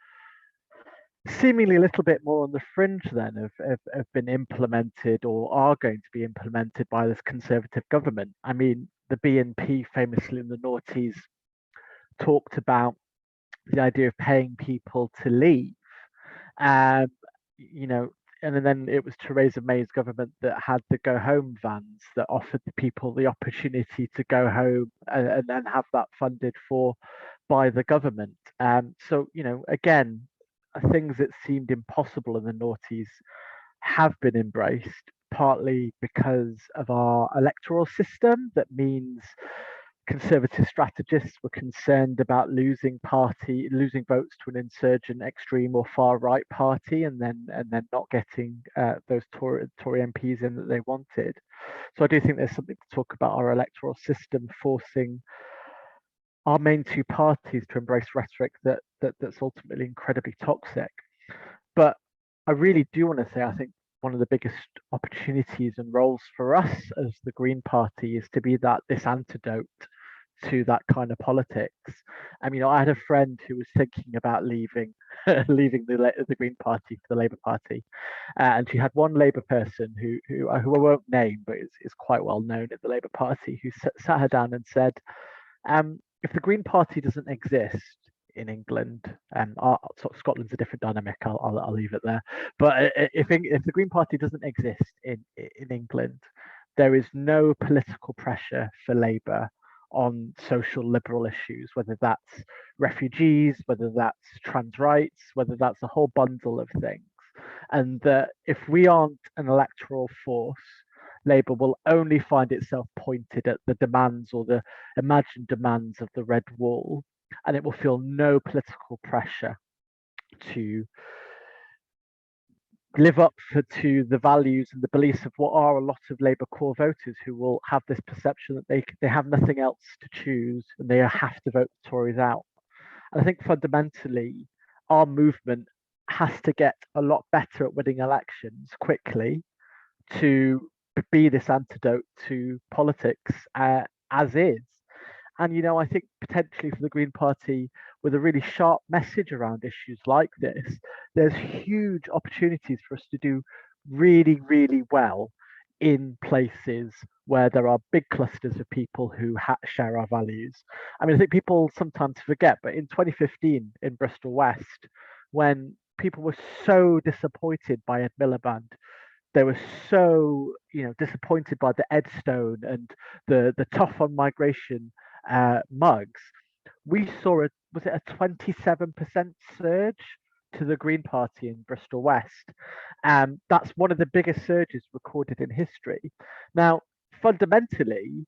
seemingly a little bit more on the fringe then have been implemented or are going to be implemented by this Conservative government. I mean, the BNP famously in the noughties talked about the idea of paying people to leave. And then it was Theresa May's government that had the go home vans that offered the people the opportunity to go home and then have that funded for by the government. So, again, things that seemed impossible in the noughties have been embraced, partly because of our electoral system. That means Conservative strategists were concerned about losing votes to an insurgent, extreme or far right party, and then not getting those Tory MPs in that they wanted. So I do think there's something to talk about our electoral system forcing our main two parties to embrace rhetoric that's ultimately incredibly toxic. But I really do want to say, I think one of the biggest opportunities and roles for us as the Green Party is to be this antidote to that kind of politics. I mean, I had a friend who was thinking about leaving the Green Party for the Labour Party, and she had one Labour person who I won't name, but is quite well known in the Labour Party, who sat her down and said, if the Green Party doesn't exist in England, and Scotland's a different dynamic, I'll leave it there. But if the Green Party doesn't exist in England, there is no political pressure for Labour on social liberal issues, whether that's refugees, whether that's trans rights, whether that's a whole bundle of things. And that if we aren't an electoral force, Labour will only find itself pointed at the demands or the imagined demands of the Red Wall, and it will feel no political pressure to live up to the values and the beliefs of what are a lot of Labour core voters who will have this perception that they have nothing else to choose and they have to vote the Tories out. And I think fundamentally our movement has to get a lot better at winning elections quickly to be this antidote to politics as is. And, I think potentially for the Green Party, with a really sharp message around issues like this, there's huge opportunities for us to do really, really well in places where there are big clusters of people who share our values. I mean, I think people sometimes forget, but in 2015 in Bristol West, when people were so disappointed by Ed Miliband, they were so disappointed by the Ed Stone and the tough on migration mugs, we saw was it a 27% surge to the Green Party in Bristol West. That's one of the biggest surges recorded in history. Now, fundamentally,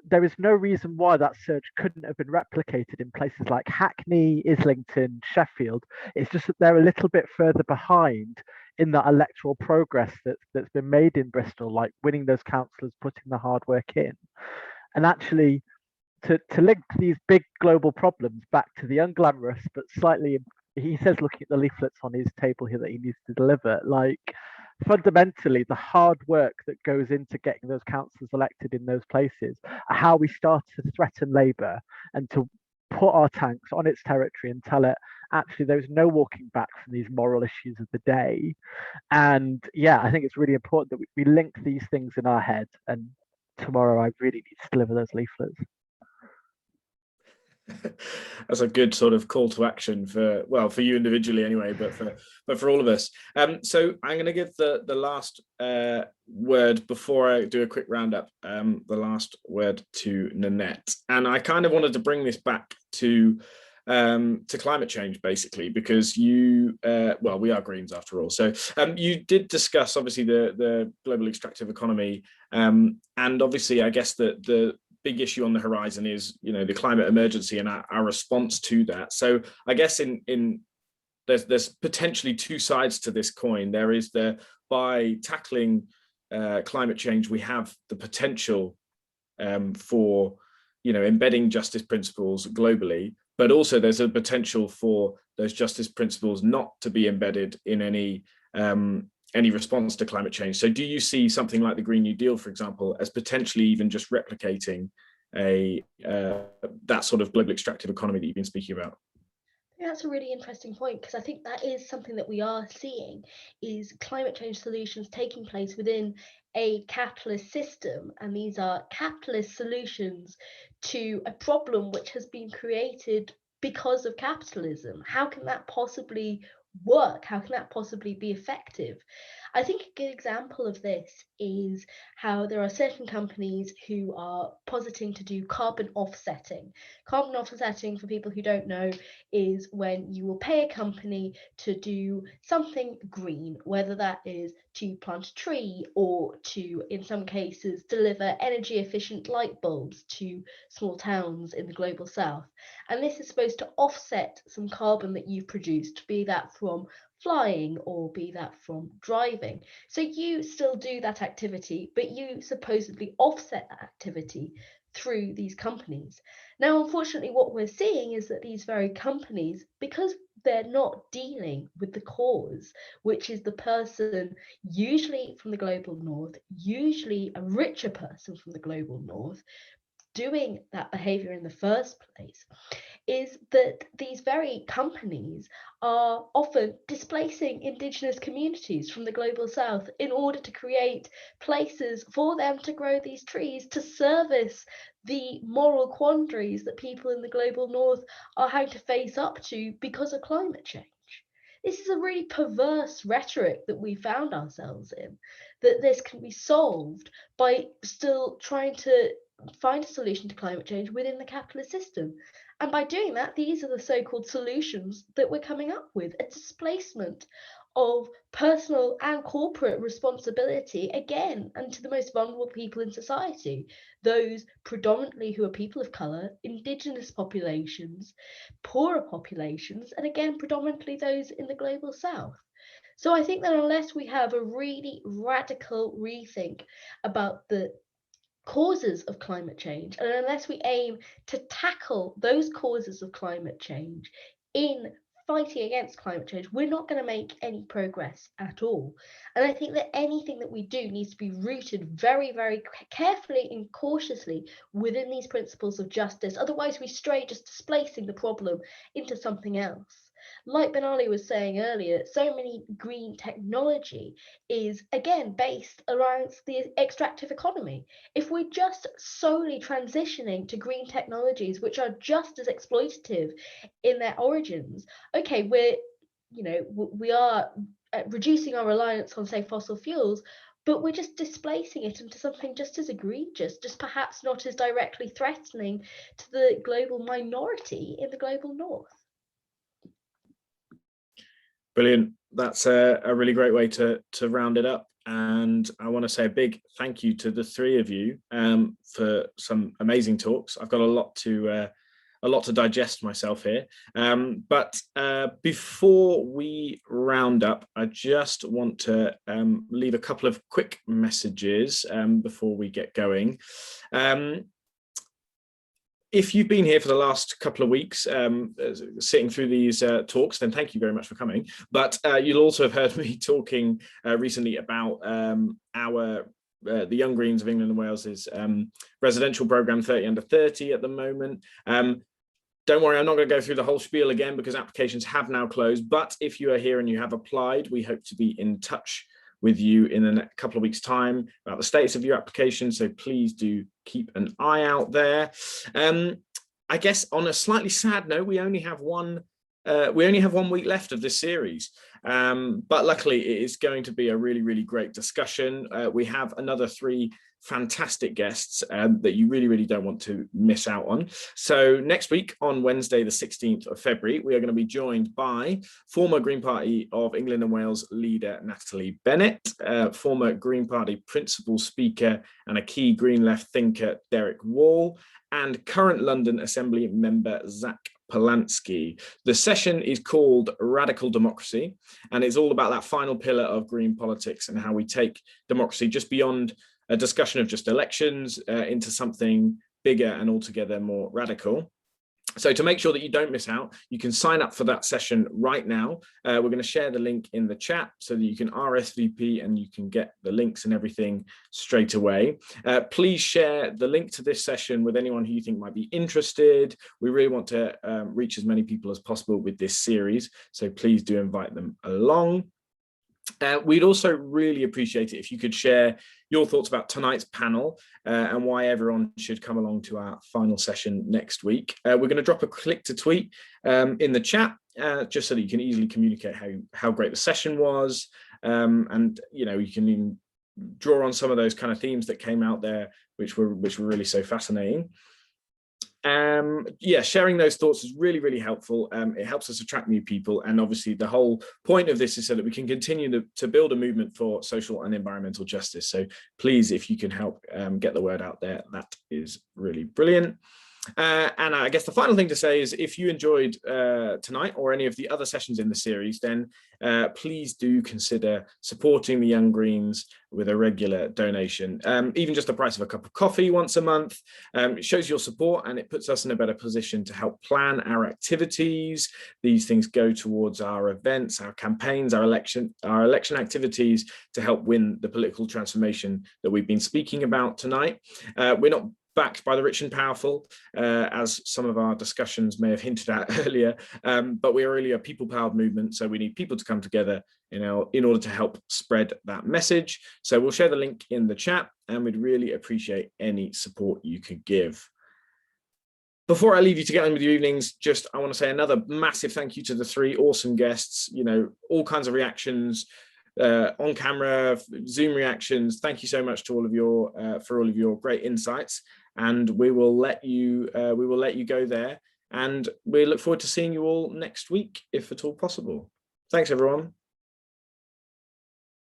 there is no reason why that surge couldn't have been replicated in places like Hackney, Islington, Sheffield. It's just that they're a little bit further behind in that electoral progress that's been made in Bristol, like winning those councillors, putting the hard work in. And actually, to link these big global problems back to the unglamorous but slightly, he says, looking at the leaflets on his table here that he needs to deliver, like fundamentally the hard work that goes into getting those councillors elected in those places are how we start to threaten Labour and to put our tanks on its territory and tell it, actually, there's no walking back from these moral issues of the day. And yeah, I think it's really important that we link these things in our head. And tomorrow I really need to deliver those leaflets. That's a good sort of call to action for you individually anyway, but for all of us. So I'm going to give the last word before I do a quick roundup. The last word to Nanette, and I kind of wanted to bring this back to climate change, basically, because we are Greens after all. So you did discuss obviously the global extractive economy, and obviously I guess the big issue on the horizon is, the climate emergency and our response to that. So I guess there's potentially two sides to this coin. There is by tackling climate change, we have the potential for, embedding justice principles globally. but also there's a potential for those justice principles not to be embedded in any response to climate change. So do you see something like the Green New Deal, for example, as potentially even just replicating that sort of global extractive economy that you've been speaking about? Yeah, that's a really interesting point, because I think that is something that we are seeing, is climate change solutions taking place within a capitalist system, and these are capitalist solutions to a problem which has been created because of capitalism. How can that possibly work? How can that possibly be effective? I think a good example of this is how there are certain companies who are positing to do carbon offsetting. Carbon offsetting, for people who don't know, is when you will pay a company to do something green, whether that is to plant a tree or to, in some cases, deliver energy efficient light bulbs to small towns in the global south. And this is supposed to offset some carbon that you've produced, be that from flying or be that from driving. So you still do that activity, but you supposedly offset that activity through these companies. Now, unfortunately, what we're seeing is that these very companies, because they're not dealing with the cause, which is the person usually from the global north, usually a richer person from the global north, doing that behavior in the first place, is that these very companies are often displacing indigenous communities from the global south in order to create places for them to grow these trees to service the moral quandaries that people in the global north are having to face up to because of climate change. This is a really perverse rhetoric that we found ourselves in, that this can be solved by still trying to find a solution to climate change within the capitalist system. And by doing that, these are the so-called solutions that we're coming up with: a displacement of personal and corporate responsibility, again, and to the most vulnerable people in society, those predominantly who are people of colour, indigenous populations, poorer populations, and again, predominantly those in the global south. So I think that unless we have a really radical rethink about the causes of climate change, and unless we aim to tackle those causes of climate change in fighting against climate change, we're not going to make any progress at all. And I think that anything that we do needs to be rooted very, very carefully and cautiously within these principles of justice. Otherwise, we stray just displacing the problem into something else. Like Benali was saying earlier, so many green technology is, again, based around the extractive economy. If we're just solely transitioning to green technologies, which are just as exploitative in their origins, okay, we are reducing our reliance on, say, fossil fuels, but we're just displacing it into something just as egregious, just perhaps not as directly threatening to the global minority in the global north. Brilliant. That's a really great way to round it up. And I want to say a big thank you to the three of you for some amazing talks. I've got a lot to digest myself here. But before we round up, I just want to leave a couple of quick messages before we get going. If you've been here for the last couple of weeks sitting through these talks, then thank you very much for coming. But you'll also have heard me talking recently about the Young Greens of England and Wales's residential programme 30 under 30 at the moment. Don't worry, I'm not going to go through the whole spiel again because applications have now closed. But if you are here and you have applied, we hope to be in touch with you in a couple of weeks' time about the status of your application. So please do keep an eye out there. I guess on a slightly sad note, we only have one week left of this series. But luckily it is going to be a really, really great discussion. We have another 3 fantastic guests that you really, really don't want to miss out on. So next week on Wednesday, the 16th of February, we are going to be joined by former Green Party of England and Wales leader Natalie Bennett, former Green Party principal speaker and a key Green left thinker Derek Wall, and current London Assembly member Zach Polanski. The session is called Radical Democracy, and it's all about that final pillar of green politics and how we take democracy just beyond a discussion of just elections into something bigger and altogether more radical. So to make sure that you don't miss out, you can sign up for that session right now. We're going to share the link in the chat so that you can RSVP and you can get the links and everything straight away. Please share the link to this session with anyone who you think might be interested. We really want to reach as many people as possible with this series, so please do invite them along. We'd also really appreciate it if you could share your thoughts about tonight's panel and why everyone should come along to our final session next week. We're going to drop a click to tweet in the chat just so that you can easily communicate how great the session was, and you can even draw on some of those kind of themes that came out there, which were really so fascinating. Yeah, sharing those thoughts is really helpful. It helps us attract new people, and obviously the whole point of this is so that we can continue to build a movement for social and environmental justice. So please, if you can help get the word out there, that is really brilliant. And I guess the final thing to say is, if you enjoyed tonight or any of the other sessions in the series, then please do consider supporting the Young Greens with a regular donation. Even just the price of a cup of coffee once a month. It shows your support and it puts us in a better position to help plan our activities. These things go towards our events, our campaigns, our election activities to help win the political transformation that we've been speaking about tonight. We're not backed by the rich and powerful, as some of our discussions may have hinted at earlier, but we are really a people-powered movement, so we need people to come together in order to help spread that message. So we'll share the link in the chat, and we'd really appreciate any support you could give. Before I leave you to get on with your evenings, I want to say another massive thank you to the three awesome guests. All kinds of reactions, on camera, Zoom reactions. Thank you so much to all of your great insights, and we will let you go there, and we look forward to seeing you all next week if at all possible. Thanks everyone.